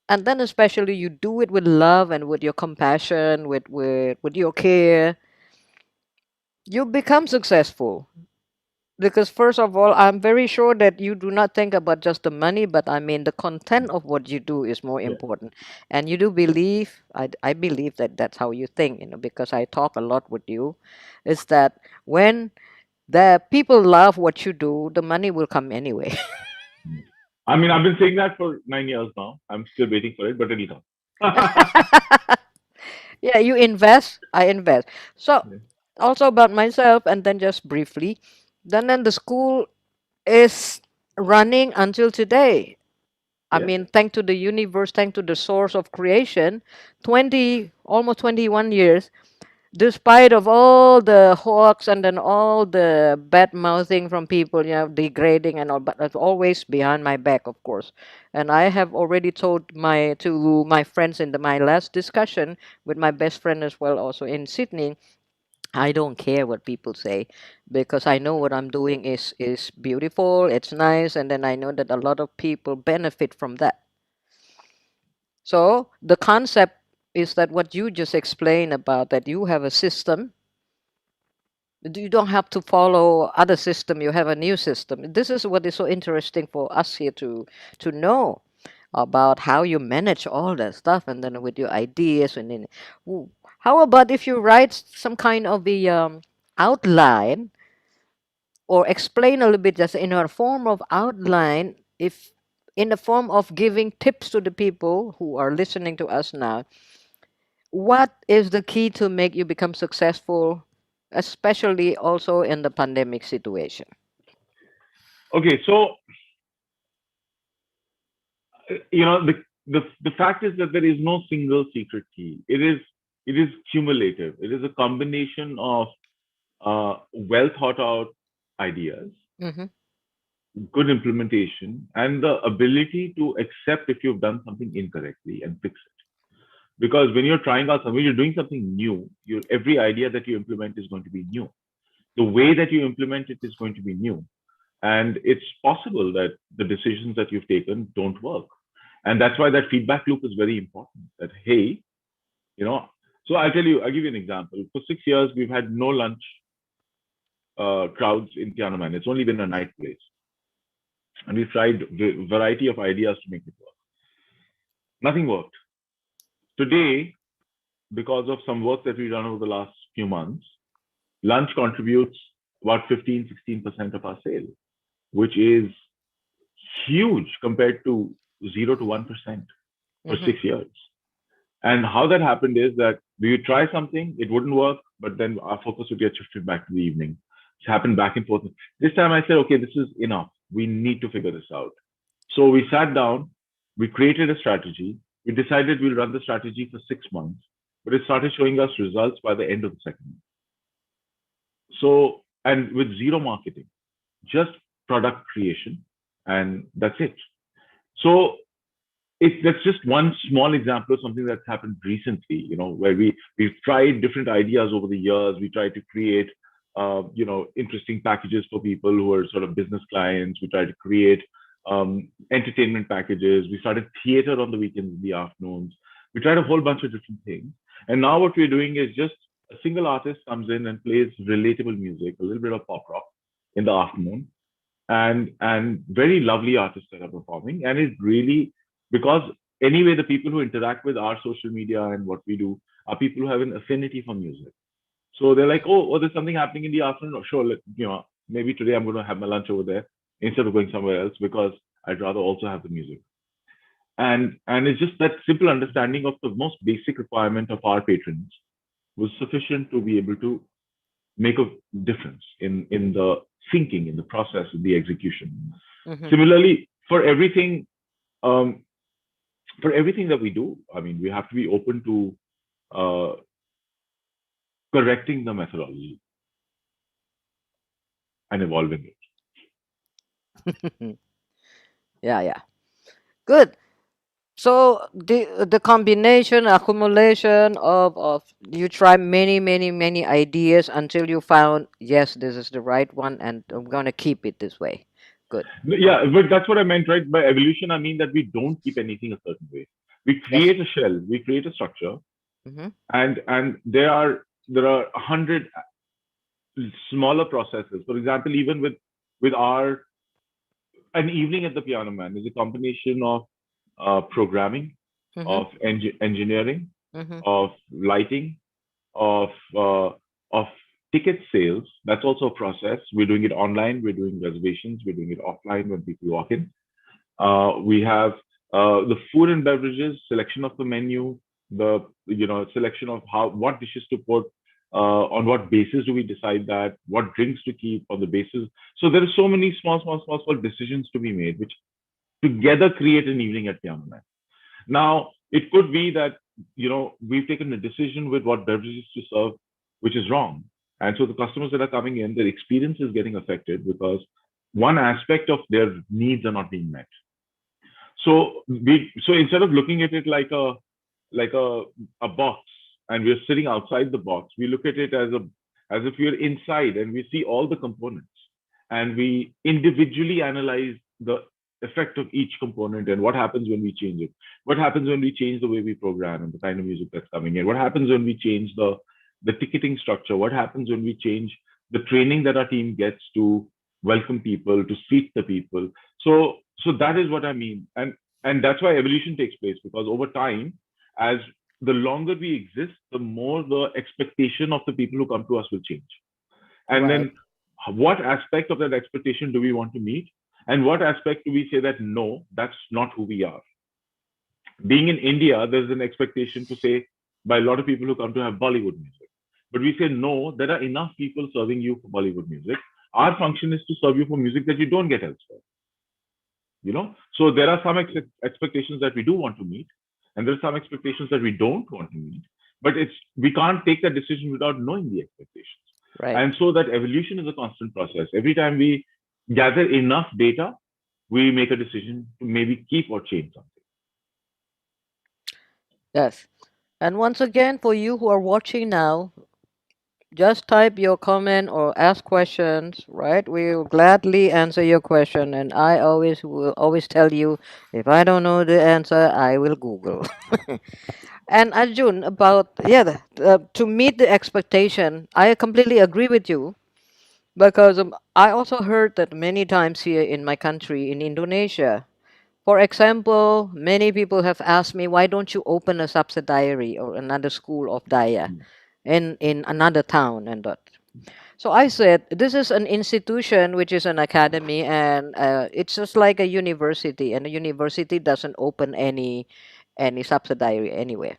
and then especially you do it with love and with your compassion, with your care, you become successful. Because first of all, I'm very sure that you do not think about just the money, but I mean the content of what you do is more Yeah. important. And you do believe, I believe that that's how you think, because I talk a lot with you, is that when the people love what you do, the money will come anyway. I mean, I've been saying that for 9 years now. I'm still waiting for it, but it'll come. Yeah, you invest, I invest. So Yeah. also about myself, and then just briefly, then the school is running until today. I Yeah. mean, thanks to the universe, thanks to the source of creation, 20, almost 21 years, despite of all the hoax and then all the bad mouthing from people, degrading and all, but that's always behind my back, of course. And I have already told my friends in my last discussion with my best friend as well, also in Sydney, I don't care what people say because I know what I'm doing is beautiful, it's nice, and then I know that a lot of people benefit from that. So the concept is that what you just explained about that you have a system, you don't have to follow other system, you have a new system. This is what is so interesting for us here to know about how you manage all that stuff and then with your ideas and then Ooh, how about if you write some kind of the outline or explain a little bit just in a form of outline if in the form of giving tips to the people who are listening to us now, what is the key to make you become successful, especially also in the pandemic situation? Okay, so the fact is that there is no single secret key. It is cumulative. It is a combination of well thought out ideas, Mm-hmm. good implementation, and the ability to accept if you've done something incorrectly and fix it. Because when you're trying out something, when you're doing something new, every idea that you implement is going to be new. The way that you implement it is going to be new. And it's possible that the decisions that you've taken don't work. And that's why that feedback loop is very important. That, hey, you know, so I'll give you an example. For 6 years, we've had no lunch crowds in Piano Man. It's only been a night place. And we've tried a variety of ideas to make it work. Nothing worked. Today, because of some work that we've done over the last few months, lunch contributes about 15, 16% of our sale, which is huge compared to 0 to 1% for Mm-hmm. 6 years. And how that happened is that we would try something, it wouldn't work, but then our focus would get shifted back to the evening. It's happened back and forth. This time I said, okay, this is enough. We need to figure this out. So we sat down, we created a strategy. We decided we'll run the strategy for 6 months, but it started showing us results by the end of the second month. So, and with zero marketing, just product creation, and that's it. So that's just one small example of something that's happened recently, where we've tried different ideas over the years. We tried to create interesting packages for people who are sort of business clients. We tried to create entertainment packages. We started theater on the weekends in the afternoons. We tried a whole bunch of different things. And now what we're doing is just a single artist comes in and plays relatable music, a little bit of pop rock in the afternoon, and very lovely artists that are performing. And it really, because anyway, the people who interact with our social media and what we do are people who have an affinity for music. So they're like, oh, there's something happening in the afternoon. Oh, sure, maybe today I'm going to have my lunch over there instead of going somewhere else because I'd rather also have the music. And it's just that simple understanding of the most basic requirement of our patrons was sufficient to be able to make a difference in the thinking, in the process, in the execution. Mm-hmm. Similarly, um, for everything that we do, I mean, we have to be open to uh, correcting the methodology and evolving it. Yeah, yeah. Good. So the combination, accumulation of you try many ideas until you found, yes, this is the right one, and I'm gonna keep it this way. Good. Yeah, but that's what I meant, right? By evolution, I mean that we don't keep anything a certain way. We Yes. create a shell, we create a structure, Mm-hmm. and there are 100 smaller processes. For example, even with our an evening at the Piano Man is a combination of programming, Mm-hmm. of engineering, Mm-hmm. of lighting, of of ticket sales. That's also a process. We're doing it online. We're doing reservations. We're doing it offline when people walk in. We have the food and beverages, selection of the menu, the selection of how what dishes to put, on what basis do we decide that, what drinks to keep on the basis. So there are so many small decisions to be made, which together create an evening at Piano Man. Now, it could be that we've taken a decision with what beverages to serve, which is wrong, and so the customers that are coming in, their experience is getting affected because one aspect of their needs are not being met. So instead of looking at it like a box, and we're sitting outside the box, we look at it as if we're inside and we see all the components, and we individually analyze the effect of each component and what happens when we change it. What happens when we change the way we program and the kind of music that's coming in? What happens when we change the ticketing structure? What happens when we change the training that our team gets to welcome people, to seat the people? So that is what I mean. And that's why evolution takes place, because over time, as the longer we exist, the more the expectation of the people who come to us will change. And Right. then what aspect of that expectation do we want to meet? And what aspect do we say that no, that's not who we are? Being in India, there's an expectation to say by a lot of people who come to have Bollywood music. But we say, no, there are enough people serving you for Bollywood music. Our function is to serve you for music that you don't get elsewhere. So there are some expectations that we do want to meet, and there are some expectations that we don't want to meet, but we can't take that decision without knowing the expectations. Right. And so that evolution is a constant process. Every time we gather enough data, we make a decision to maybe keep or change something. Yes. And once again, for you who are watching now, just type your comment or ask questions, right? We will gladly answer your question. And I always will always tell you, if I don't know the answer, I will Google. And Arjun, about yeah, to meet the expectation, I completely agree with you because I also heard that many times here in my country, in Indonesia. For example, many people have asked me, why don't you open a subsidiary or another school of Daya in another town and that. So I said, this is an institution which is an academy, and it's just like a university, and a university doesn't open any subsidiary anywhere.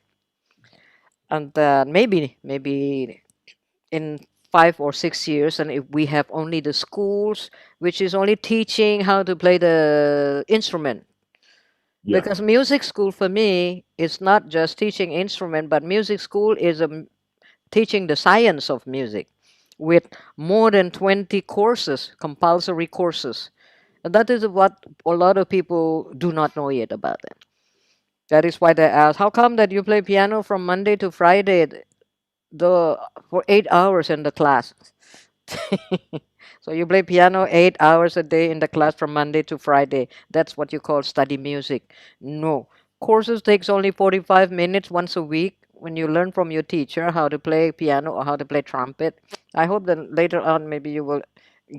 And maybe in 5 or 6 years, and if we have only the schools which is only teaching how to play the instrument, Yeah. because music school for me is not just teaching instrument, but music school is teaching the science of music with more than 20 courses, compulsory courses. And that is what a lot of people do not know yet about it. That is why they ask, how come that you play piano from Monday to Friday the for 8 hours in the class? So you play piano 8 hours a day in the class from Monday to Friday. That's what you call study music. No. Courses takes only 45 minutes once a week when you learn from your teacher how to play piano or how to play trumpet. I hope that later on maybe you will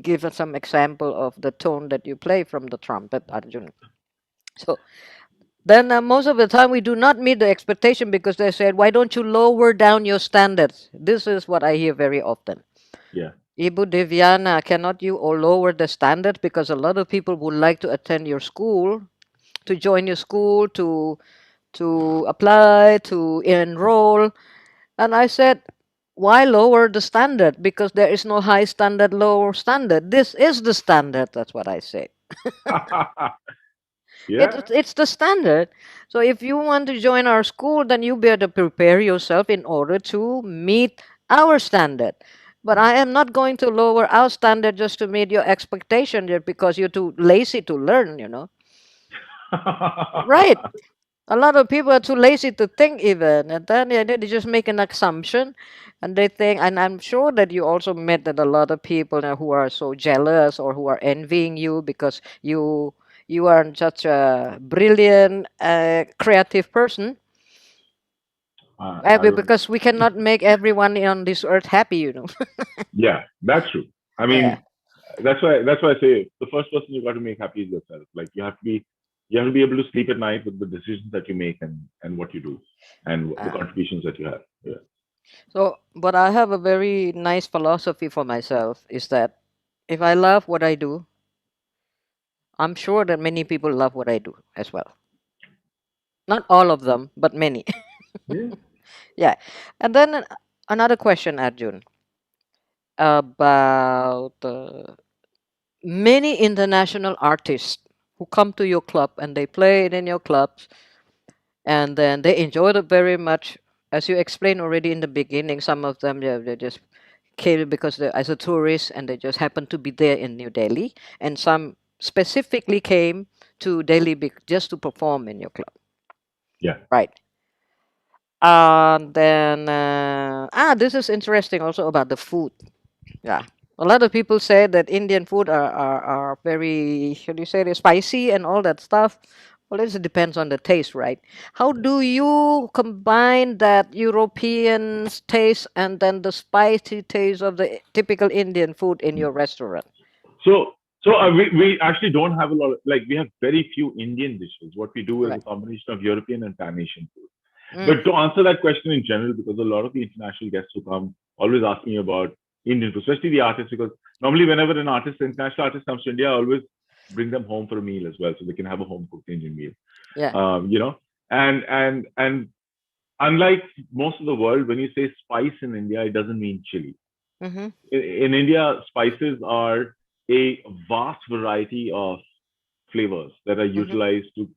give us some example of the tone that you play from the trumpet, Arjun. So then most of the time we do not meet the expectation because they said, why don't you lower down your standards? This is what I hear very often. Yeah. Ibu Deviana, cannot you or lower the standards because a lot of people would like to attend your school, to join your school, to apply, to enroll. And I said, why lower the standard? Because there is no high standard, lower standard. This is the standard. That's what I say. Yeah. It's the standard. So if you want to join our school, then you better prepare yourself in order to meet our standard. But I am not going to lower our standard just to meet your expectation just because you're too lazy to learn. Right. A lot of people are too lazy to think even, and then they just make an assumption, and they think. And I'm sure that you also met that a lot of people now who are so jealous or who are envying you because you are such a brilliant, creative person. I don't. Because we cannot make everyone on this earth happy. Yeah, that's true. I Yeah. mean, that's why I say the first person you got to make happy is yourself. Like you have to be able to sleep at night with the decisions that you make and what you do and the Uh, contributions that you have. Yeah. so, but I have a very nice philosophy for myself is that if I love what I do, I'm sure that many people love what I do as well. Not all of them, but many. Yeah. Yeah. And then another question, Arjun, about many international artists who come to your club and they play it in your clubs and then they enjoyed it very much. As you explained already in the beginning, some of them they just came because they as a tourist and they just happened to be there in New Delhi, and some specifically came to Delhi just to perform in your club, Yeah. right? And then this is interesting also about the food. Yeah, a lot of people say that Indian food are very, should you say, they spicy and all that stuff. Well, it depends on the taste, right? How do you combine that European taste and then the spicy taste of the typical Indian food in your restaurant? So we actually don't have a lot of, like, we have very few Indian dishes. What we do is a Right. combination of European and Pan Asian food. Mm, But to answer that question in general, because a lot of the international guests who come always ask me about Indian food, especially the artists, because normally whenever an artist, international artist comes to India, I always bring them home for a meal as well, so they can have a home cooked Indian meal. yeah. You know, and unlike most of the world, when you say spice in India, it doesn't mean chili. Mm-hmm. In India, spices are a vast variety of flavors that are Mm-hmm. utilized to,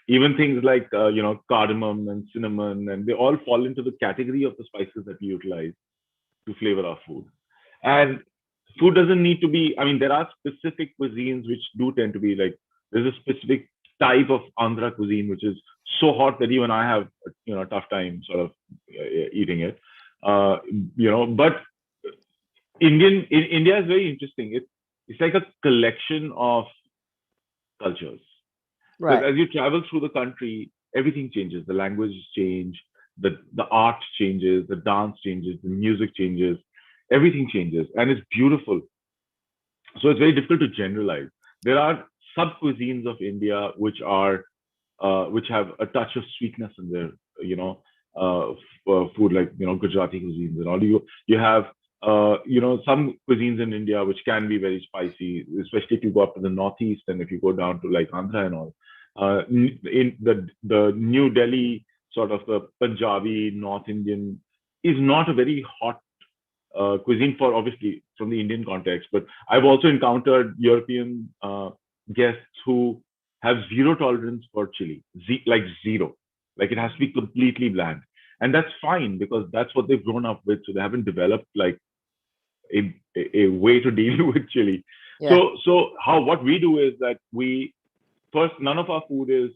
even things like, cardamom and cinnamon, and they all fall into the category of the spices that we utilize to flavor our food. And food doesn't need to be, I mean, there are specific cuisines which do tend to be like, there's a specific type of Andhra cuisine which is so hot that even I have, a tough time sort of eating it. But India is very interesting. It's like a collection of cultures. Because Right. as you travel through the country, everything changes. The languages change, the art changes, the dance changes, the music changes, everything changes, and it's beautiful. So it's very difficult to generalize. There are sub cuisines of India which have a touch of sweetness in their, food, like, Gujarati cuisines and all. You have, some cuisines in India which can be very spicy, especially if you go up to the northeast and if you go down to like Andhra and all. In the New Delhi sort of the Punjabi North Indian is not a very hot cuisine, for obviously from the Indian context. But I've also encountered European guests who have zero tolerance for chili, like zero. Like it has to be completely bland, and that's fine because that's what they've grown up with. So they haven't developed like a way to deal with chili. Yeah. So how what we do is that we first, none of our food is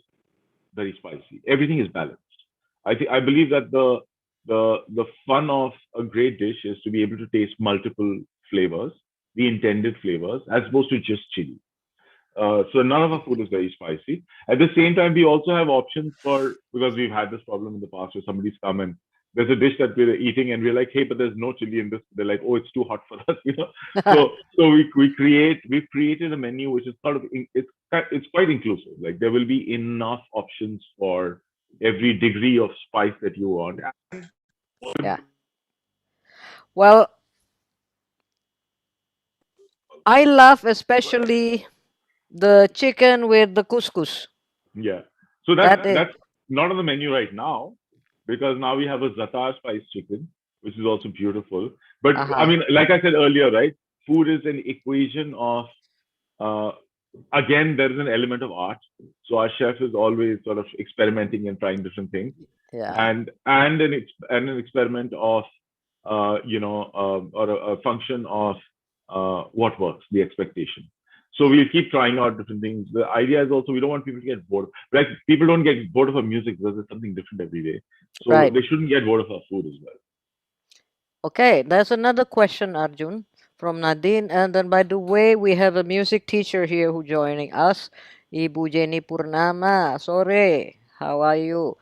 very spicy. Everything is balanced. I believe that the fun of a great dish is to be able to taste multiple flavors, the intended flavors, as opposed to just chili. So none of our food is very spicy. At the same time, we also have options for, because we've had this problem in the past where somebody's come and there's a dish that we're eating and we're like, hey, but there's no chili in this. They're like, oh, it's too hot for us, So we've created a menu which is sort of, it's quite inclusive. Like there will be enough options for every degree of spice that you want. Yeah. Well, I love especially the chicken with the couscous. Yeah. So that's That is. that's not on the menu right now because now we have a za'atar spice chicken, which is also beautiful. But I Uh-huh. mean, like I said earlier, right? Food is an equation of, uh, again, there is an element of art. So our chef is always sort of experimenting and trying different things, Yeah. and an experiment of, or a function of what works, the expectation. So we'll keep trying out different things. The idea is also we don't want people to get bored. Like people don't get bored of our music because there's something different every day. So Right. they shouldn't get bored of our food as well. Okay, there's another question, Arjun, from Nadine. And then, by the way, we have a music teacher here who joining us, Ibu Jenny Purnama. Sorry, how are you?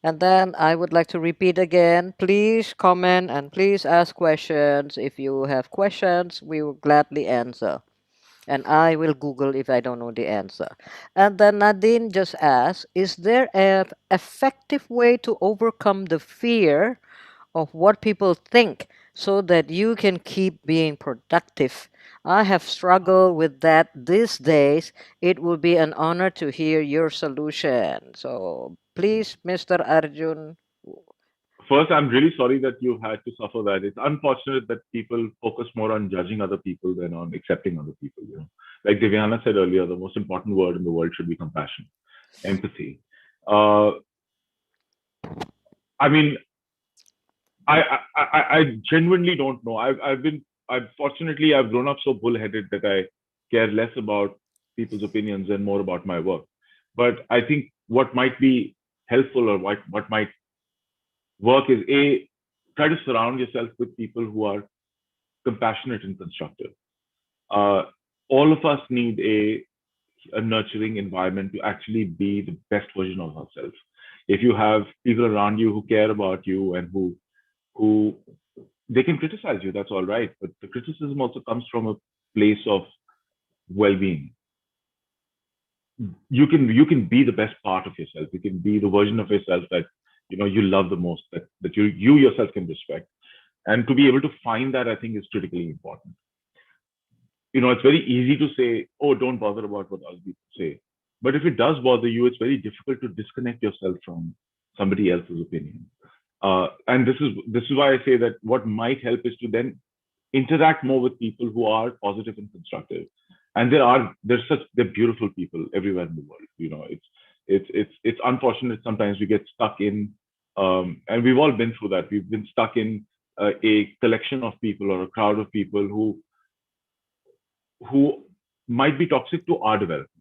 And then I would like to repeat again, please comment and please ask questions. If you have questions, we will gladly answer. And I will Google if I don't know the answer. And then Nadine just asked, is there an effective way to overcome the fear of what people think so that you can keep being productive? I have struggled with that these days. It will be an honor to hear your solution. So please, Mr. Arjun. First, I'm really sorry that you had to suffer that. It's unfortunate that people focus more on judging other people than on accepting other people. Like Devyana said earlier, the most important word in the world should be compassion, empathy. Uh, I mean, I genuinely don't know. I've fortunately I've grown up so bullheaded that I care less about people's opinions and more about my work. But I think what might be helpful or what might work is a try to surround yourself with people who are compassionate and constructive. Uh, all of us need a nurturing environment to actually be the best version of ourselves. If you have people around you who care about you and who they can criticize you, that's all right. But the criticism also comes from a place of well-being. You can be the best part of yourself. You can be the version of yourself that you love the most, that you yourself can respect. And to be able to find that, I think, is critically important. It's very easy to say, oh, don't bother about what other people say. But if it does bother you, it's very difficult to disconnect yourself from somebody else's opinion. And this is why I say that what might help is to then interact more with people who are positive and constructive. And they're beautiful people everywhere in the world. It's unfortunate sometimes we get stuck in, and we've all been through that. We've been stuck in a collection of people or a crowd of people who might be toxic to our development.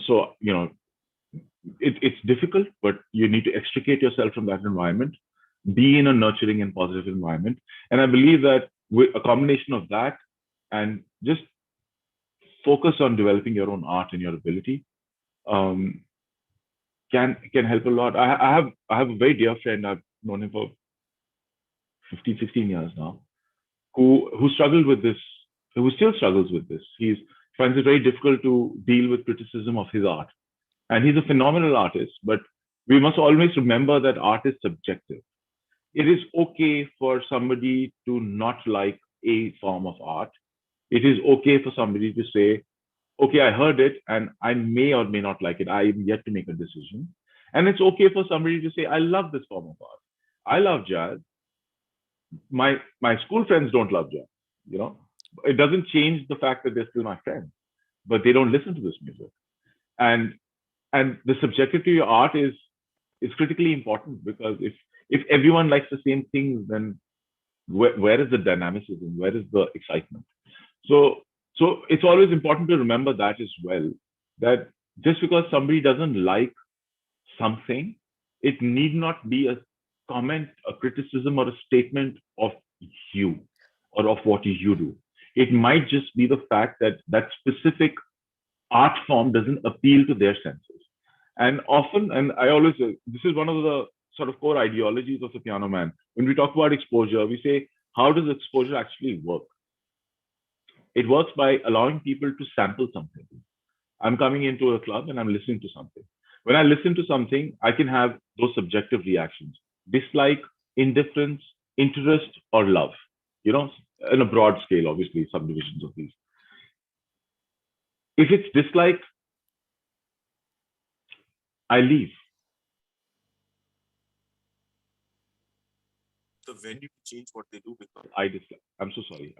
So it's difficult, but you need to extricate yourself from that environment, be in a nurturing and positive environment. And I believe that with a combination of that and just focus on developing your own art and your ability, um, can help a lot. I have a very dear friend. I've known him for 15, 16 years now, who struggled with this, who still struggles with this. He finds it very difficult to deal with criticism of his art. And he's a phenomenal artist, but we must always remember that art is subjective. It is okay for somebody to not like a form of art. It is okay for somebody to say, okay, I heard it and I may or may not like it. I am yet to make a decision. And it's okay for somebody to say, I love this form of art. I love jazz. My school friends don't love jazz. You know, it doesn't change the fact that they're still my friends, but they don't listen to this music. And the subjectivity of art is critically important, because if everyone likes the same things, then where is the dynamicism? Where is the excitement? So it's always important to remember that as well. That just because somebody doesn't like something, it need not be a comment, a criticism, or a statement of you or of what you do. It might just be the fact that that specific art form doesn't appeal to their senses. And often, and I always say, this is one of the sort of core ideologies of the piano man. When we talk about exposure, we say, how does exposure actually work? It works by allowing people to sample something. I'm coming into a club and I'm listening to something. When I listen to something, I can have those subjective reactions: dislike, indifference, interest, or love. You know, in a broad scale, obviously, subdivisions of these. If it's dislike, I leave. The venue to change what they do because I dislike. I'm so sorry.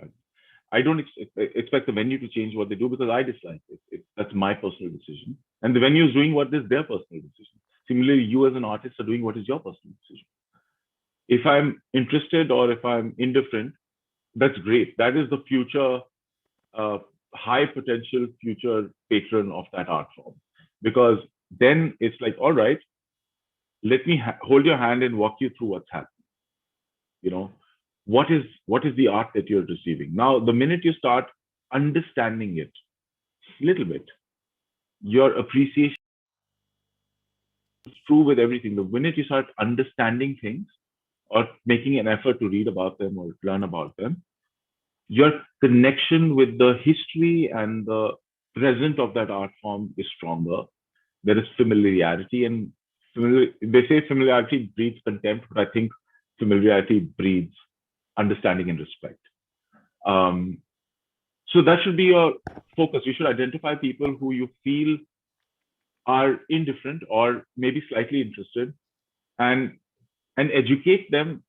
I don't expect the venue to change what they do because I dislike it. That's my personal decision. And the venue is doing what is their personal decision. Similarly, you as an artist are doing what is your personal decision. If I'm interested or if I'm indifferent, that's great. That is the future high potential future patron of that art form, because then it's like, all right, let me hold your hand and walk you through what's happening. You know, what is the art that you're receiving now? The minute you start understanding it a little bit, your appreciation is true with everything. The minute you start understanding things or making an effort to read about them or learn about them, your connection with the history and the present of that art form is stronger. There is familiarity, and they say familiarity breeds contempt, but I think familiarity breeds understanding and respect. Um, so that should be your focus. You should identify people who you feel are indifferent or maybe slightly interested, and educate them,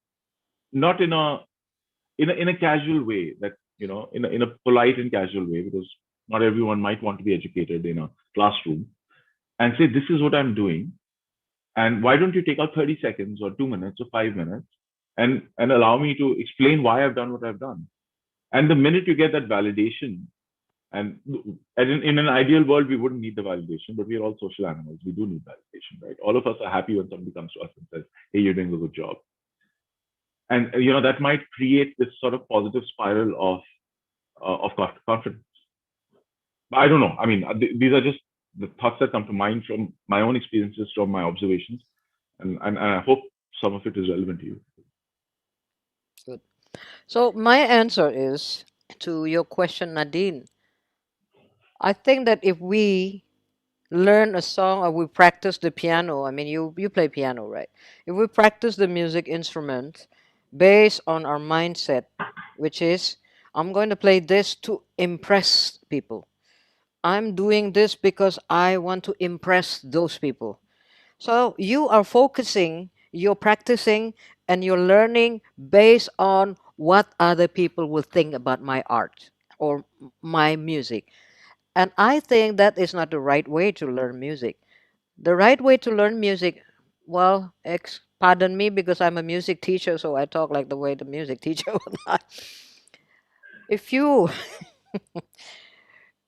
not in a casual way, that in a polite and casual way, because not everyone might want to be educated in a classroom, and say, this is what I'm doing, and why don't you take out 30 seconds or 2 minutes or 5 minutes and allow me to explain why I've done what I've done. And the minute you get that validation, and in an ideal world, we wouldn't need the validation, but we are all social animals. We do need validation, right? All of us are happy when somebody comes to us and says, hey, you're doing a good job. And that might create this sort of positive spiral of confidence. But I don't know. I mean, these are just the thoughts that come to mind from my own experiences, from my observations, and I hope some of it is relevant to you. Good. So my answer is to your question, Nadine. I think that if we learn a song or we practice the piano, I mean, you play piano, right? If we practice the music instrument based on our mindset, which is, I'm going to play this to impress people. I'm doing this because I want to impress those people. So you are focusing, you're practicing, and you're learning based on what other people will think about my art or my music. And I think that is not the right way to learn music. The right way to learn music, well, pardon me because I'm a music teacher, so I talk like the way the music teacher would not. If you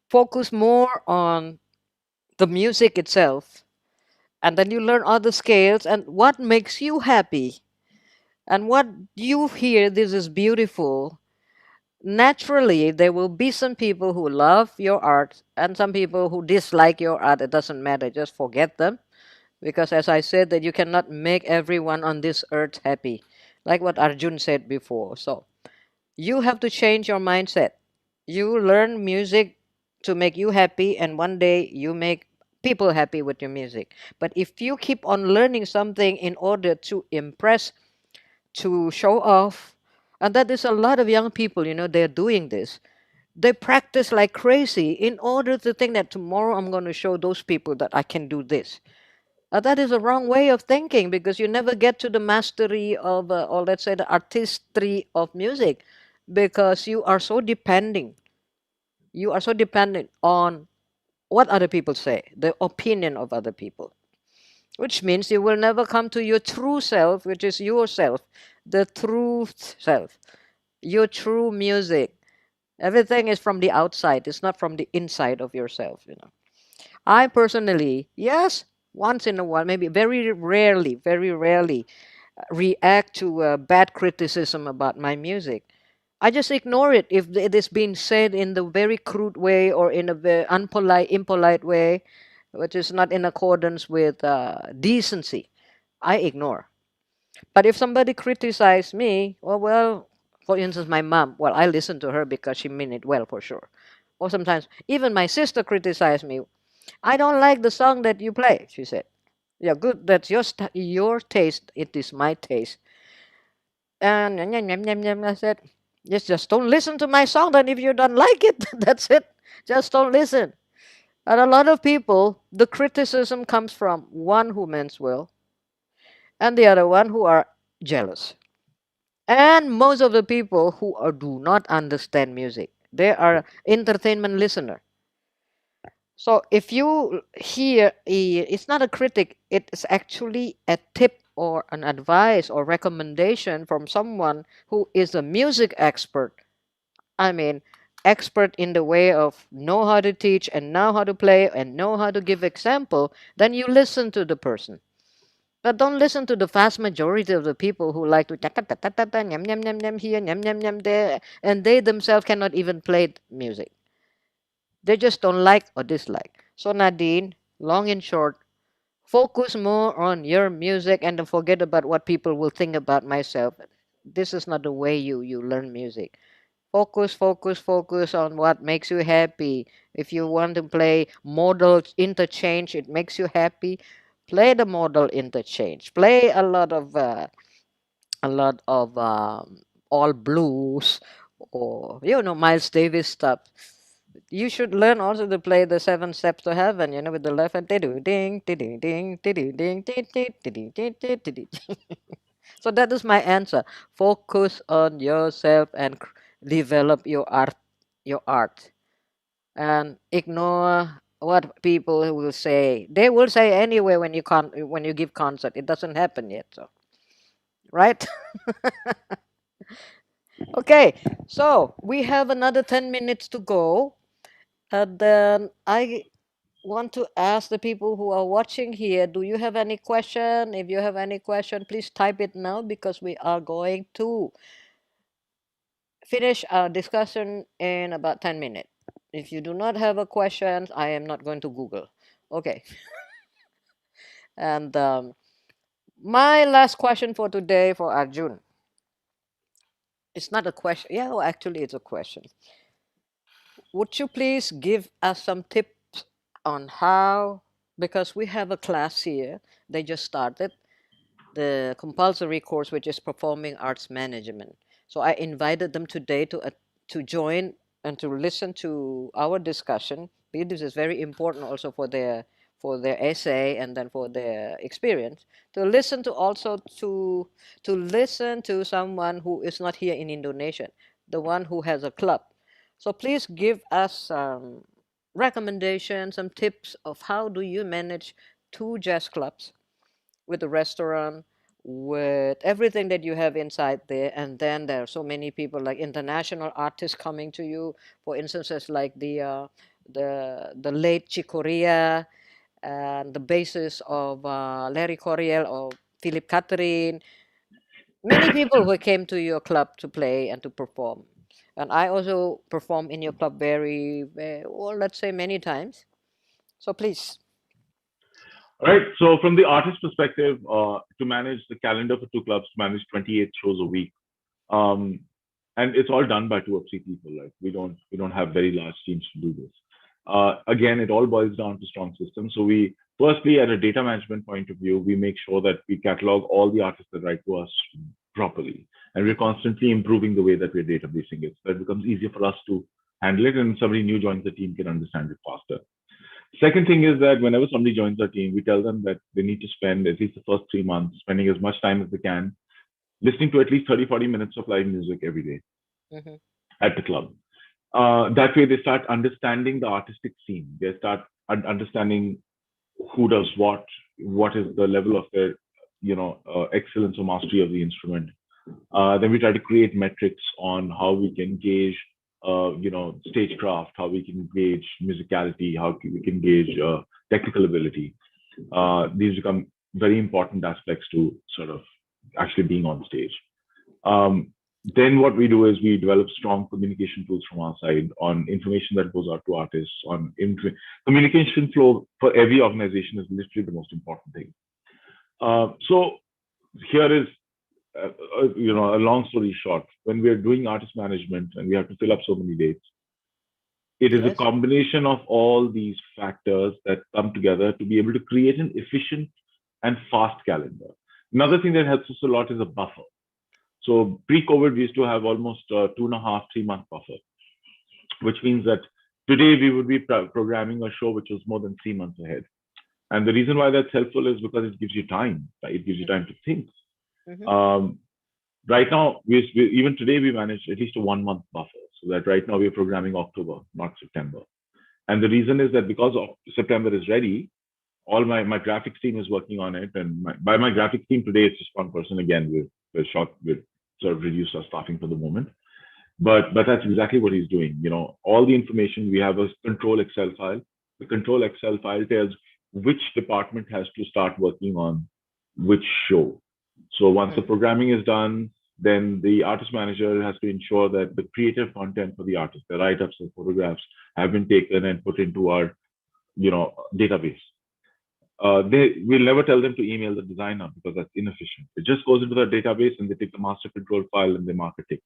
focus more on the music itself, and then you learn other scales and what makes you happy, and what you hear, this is beautiful. Naturally, there will be some people who love your art and some people who dislike your art. It doesn't matter, just forget them. Because as I said, that you cannot make everyone on this earth happy, like what Arjun said before. So you have to change your mindset. You learn music to make you happy, and one day you make people happy with your music. But if you keep on learning something in order to impress, to show off, and that is a lot of young people, they're doing this. They practice like crazy in order to think that tomorrow I'm going to show those people that I can do this. That is a wrong way of thinking, because you never get to the mastery of, or let's say, the artistry of music, because you are so depending. You are so dependent on what other people say, the opinion of other people, which means you will never come to your true self, which is yourself, the truth self, your true music. Everything is from the outside, it's not from the inside of yourself. I personally, yes, once in a while, maybe very rarely, react to bad criticism about my music. I just ignore it if it is being said in the very crude way or in a very impolite way, which is not in accordance with decency. I ignore. But if somebody criticizes me, well, for instance, my mom, well, I listen to her because she meant it well for sure. Or sometimes even my sister criticized me. I don't like the song that you play, she said. Yeah, good. That's your taste. It is my taste. And I said, just don't listen to my song. Then if you don't like it, that's it. Just don't listen. And a lot of people, the criticism comes from one who means well, and the other one who are jealous. And most of the people who do not understand music, they are entertainment listener. So if you hear it's not a critic, it's actually a tip or an advice or recommendation from someone who is a music expert. I mean, expert in the way of know how to teach and know how to play and know how to give example, then you listen to the person. But don't listen to the vast majority of the people who like to ta ta ta ta ta ta, nyam nyam nyam nyam here, nyam nyam nyam there, and they themselves cannot even play music. They just don't like or dislike. So Nadine, long and short, focus more on your music and don't forget about what people will think about myself. This is not the way you learn music. Focus, focus, focus on what makes you happy. If you want to play modal interchange, it makes you happy. Play the modal interchange. Play a lot of all blues or Miles Davis stuff. You should learn also to play the seven steps to heaven. With the left hand. Ding, ding, ding, ding, ding, ding, ding, ding, ding, ding, ding. So that is my answer. Focus on yourself and develop your art, and ignore what people will say. They will say anyway when you give concert. It doesn't happen yet, so right? Okay, so we have another 10 minutes to go, and then I want to ask the people who are watching here, do you have any question? If you have any question, please type it now because we are going to finish our discussion in about 10 minutes. If you do not have a question, I am not going to Google. Okay. And my last question for today for Arjun. It's not a question. Yeah, well, actually, it's a question. Would you please give us some tips on how, because we have a class here, they just started the compulsory course, which is performing arts management. So I invited them today to join and to listen to our discussion. Because this is very important also for their essay and then for their experience. To listen to also to listen to someone who is not here in Indonesia, the one who has a club. So please give us some recommendations, some tips of how do you manage two jazz clubs with the restaurant, with everything that you have inside there. And then there are so many people like international artists coming to you. For instances, like the late Chicoria and the basis of Larry Coriel or Philip Catherine. Many people who came to your club to play and to perform. And I also perform in your club very, well, let's say many times. So please. All right. So from the artist perspective, to manage the calendar for two clubs, to manage 28 shows a week, um, and it's all done by two or three people. Like we don't have very large teams to do this. Again, it all boils down to strong systems. So we firstly, at a data management point of view, we make sure that we catalog all the artists that write to us properly, and we're constantly improving the way that we're databasing it. So that becomes easier for us to handle it, and somebody new joins the team can understand it faster. Second thing is that whenever somebody joins our team, we tell them that they need to spend at least the first 3 months spending as much time as they can listening to at least 30, 40 minutes of live music every day Mhm, at the club. That way, they start understanding the artistic scene. They start understanding who does what is the level of their, excellence or mastery of the instrument. Then we try to create metrics on how we can gauge, stagecraft, how we can gauge musicality, how we can gauge technical ability. These become very important aspects to sort of actually being on stage. Um, then what we do is we develop strong communication tools from our side on information that goes out to artists. Communication flow for every organization is literally the most important thing. So here is a long story short. When we are doing artist management and we have to fill up so many dates, it is a yes. combination of all these factors that come together to be able to create an efficient and fast calendar. Another thing that helps us a lot is a buffer. So pre-COVID, we used to have almost 2.5, 3 month buffer, which means that today we would be programming a show which was more than 3 months ahead. And the reason why that's helpful is because it gives you time. Right? It gives you time to think. Mm-hmm. Um, right now, even today we managed at least a 1 month buffer, so that right now we're programming October, not September. And the reason is that because September is ready, all my graphics team is working on it. And by my graphics team today, it's just one person again. We're sort of reduced our staffing for the moment. But that's exactly what he's doing. All the information, we have a control Excel file. The control Excel file tells which department has to start working on which show. So once the Mm, programming is done, then the artist manager has to ensure that the creative content for the artist, the write-ups and photographs, have been taken and put into our database. They will never tell them to email the designer because that's inefficient. It just goes into the database and they take the master control file and they mark a tick,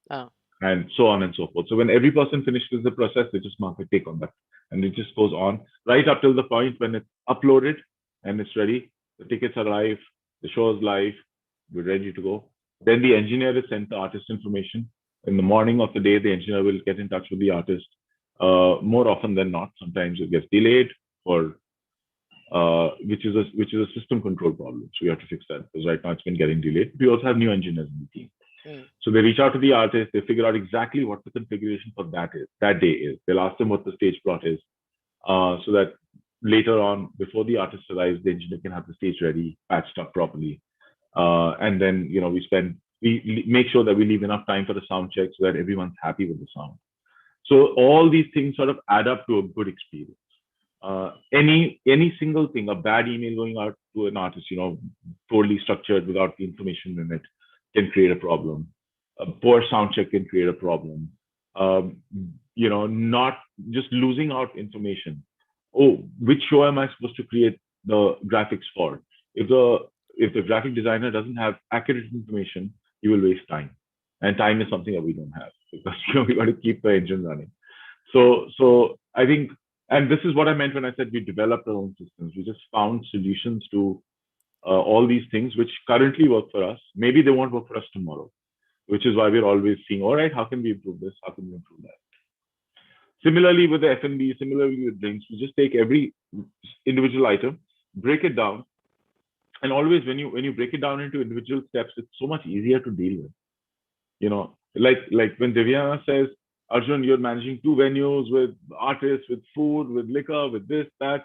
oh, and so on and so forth. So when every person finishes the process, they just mark a tick on that, and it just goes on right up till the point when it's uploaded and it's ready. The tickets are live, the show is live, we're ready to go. Then the engineer is sent the artist information. In the morning of the day, the engineer will get in touch with the artist. More often than not, sometimes it gets delayed for which is a system control problem. So we have to fix that because right now it's been getting delayed. We also have new engineers in the team. mm, So they reach out to the artist, they figure out exactly what the configuration for that day is. They'll ask them what the stage plot is, so that later on, before the artist arrives, the engineer can have the stage ready, patched up properly. And then we make sure that we leave enough time for the sound check so that everyone's happy with the sound. So all these things sort of add up to a good experience. Any single thing, a bad email going out to an artist, poorly structured without the information in it, can create a problem. A poor sound check can create a problem. Um, not just losing out information. Oh, which show am I supposed to create the graphics for? If the if the graphic designer doesn't have accurate information, he will waste time, and time is something that we don't have because we got to keep the engine running. So I think, and this is what I meant when I said we developed our own systems. We just found solutions to all these things which currently work for us. Maybe they won't work for us tomorrow, which is why we're always seeing, all right, how can we improve this? How can we improve that? Similarly with the F&B, similarly with drinks, we just take every individual item, break it down, and always when you break it down into individual steps, it's so much easier to deal with. Like when Divyana says, Arjun, you're managing two venues with artists, with food, with liquor, with this, that.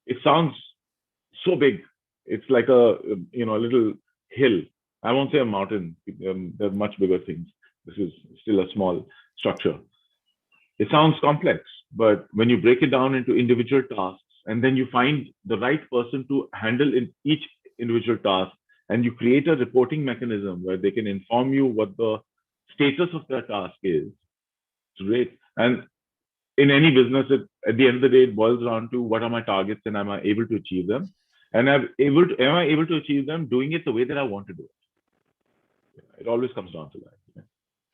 It sounds so big. It's like a little hill. I won't say a mountain. There are much bigger things. This is still a small structure. It sounds complex, but when you break it down into individual tasks and then you find the right person to handle in each individual task, and you create a reporting mechanism where they can inform you what the status of their task is, it's great. And in any business, at the end of the day, it boils down to what are my targets and am I able to achieve them? And am I able to achieve them doing it the way that I want to do it? It always comes down to that.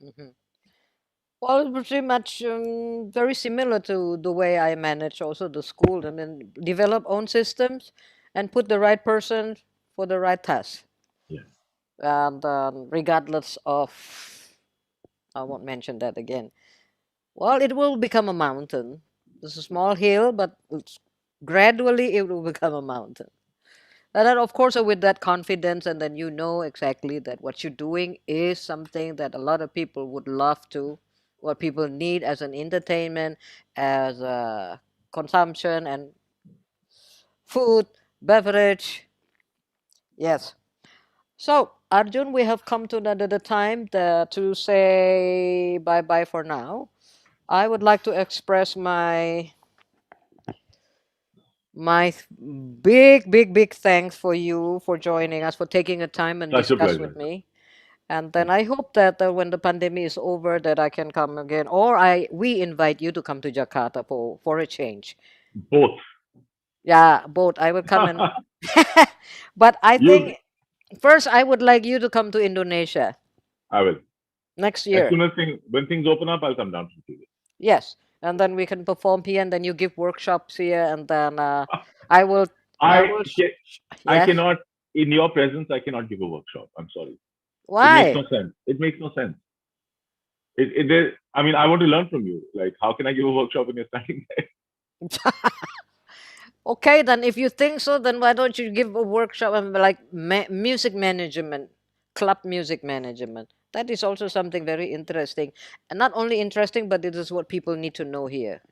mhm. Well, it's pretty much very similar to the way I manage also the school. I mean, develop own systems and put the right person for the right task. Yeah. And regardless of, I won't mention that again. Well, it will become a mountain. It's a small hill, but gradually it will become a mountain. And then, of course, with that confidence, and then you know exactly that what you're doing is something that a lot of people would love to, what people need as an entertainment, as a consumption, and food, beverage. Yes. So, Arjun, we have come to the time to say bye bye for now. I would like to express my big thanks for you for joining us, for taking a time and Such a discuss with pleasure. me. And then I hope that when the pandemic is over, that I can come again, or we invite you to come to Jakarta for a change. Both. Yeah, both. I will come and, but I you, think first I would like you to come to Indonesia I will. next As year. soon as when things open up, I'll come down to see Yes, and then we can perform here, and then you give workshops here, and then I will, I I will. I Yes. cannot, in your presence, I cannot give a workshop. I'm sorry. It makes Why? no sense. It makes no sense. I mean, I want to learn from you. Like, how can I give a workshop when you're standing there? Okay, then if you think so, then why don't you give a workshop on like music management, club music management? That is also something very interesting, and not only interesting, but it is what people need to know here.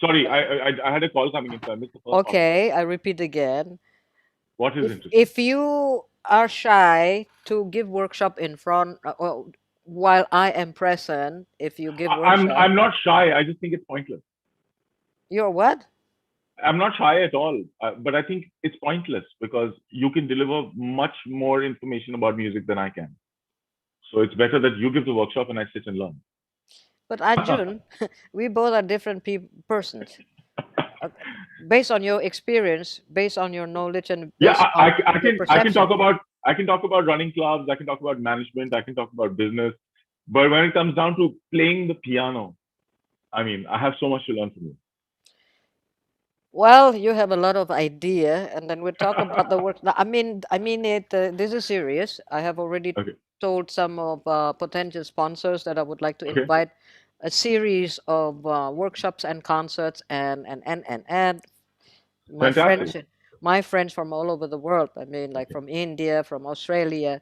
Sorry, I had a call coming in, so I missed the first part of it. Okay, I repeat again. What is If interesting? if you are shy to give workshop in front, while I am present, if you give I'm workshop, not shy. I just think it's pointless. you're what? I'm not shy at all, but I think it's pointless because you can deliver much more information about music than I can. So it's better that you give the workshop and I sit and learn. But Arjun, we both are different persons. Uh, Based on your experience, based on your knowledge, and Yeah, based on your I can talk perception. about running clubs. I can talk about management. I can talk about business. But when it comes down to playing the piano, I mean, I have so much to learn from you. Well, you have a lot of idea, and then we talk about the work. I mean it. This is serious. I have already Okay. told some of potential sponsors that I would like to Okay. invite a series of workshops and concerts and my Fantastic. friends, my friends from all over the world. I mean, like Okay. from India, from Australia,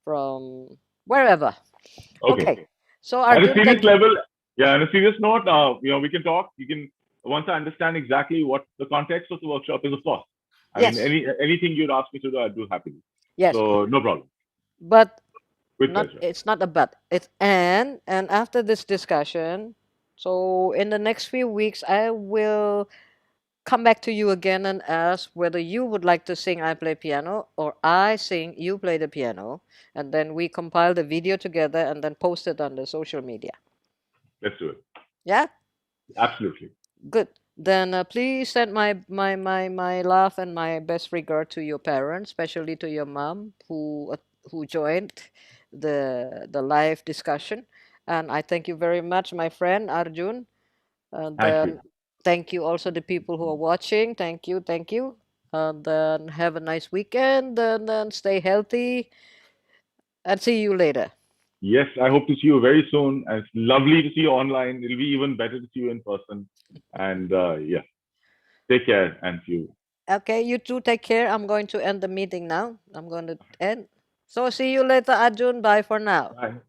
from wherever. Okay. Okay, so At a Arjun, serious thank you. level, yeah, on a serious note, we can talk. You can, once I understand exactly what the context of the workshop is, of course. I mean, Yes, anything you'd ask me to do, I'd do happily. yes, So no problem. but With not. pleasure. It's not a but. It's and after this discussion, so in the next few weeks, I will come back to you again and ask whether you would like to sing I play piano or I sing you play the piano, and then we compile the video together and then post it on the social media. Let's do it. Yeah. Absolutely. Good. Then please send my love and my best regard to your parents, especially to your mom who joined the live discussion. And I thank you very much, my friend Arjun. And Thank you. then thank you also the people who are watching. Thank you, thank you. And then have a nice weekend. And then stay healthy. And see you later. Yes, I hope to see you very soon. And it's lovely to see you online. It'll be even better to see you in person. And yeah, take care and see you. Okay, you too. Take care. I'm going to end the meeting now. I'm going to end. So see you later, Arjun. Bye for now. Bye.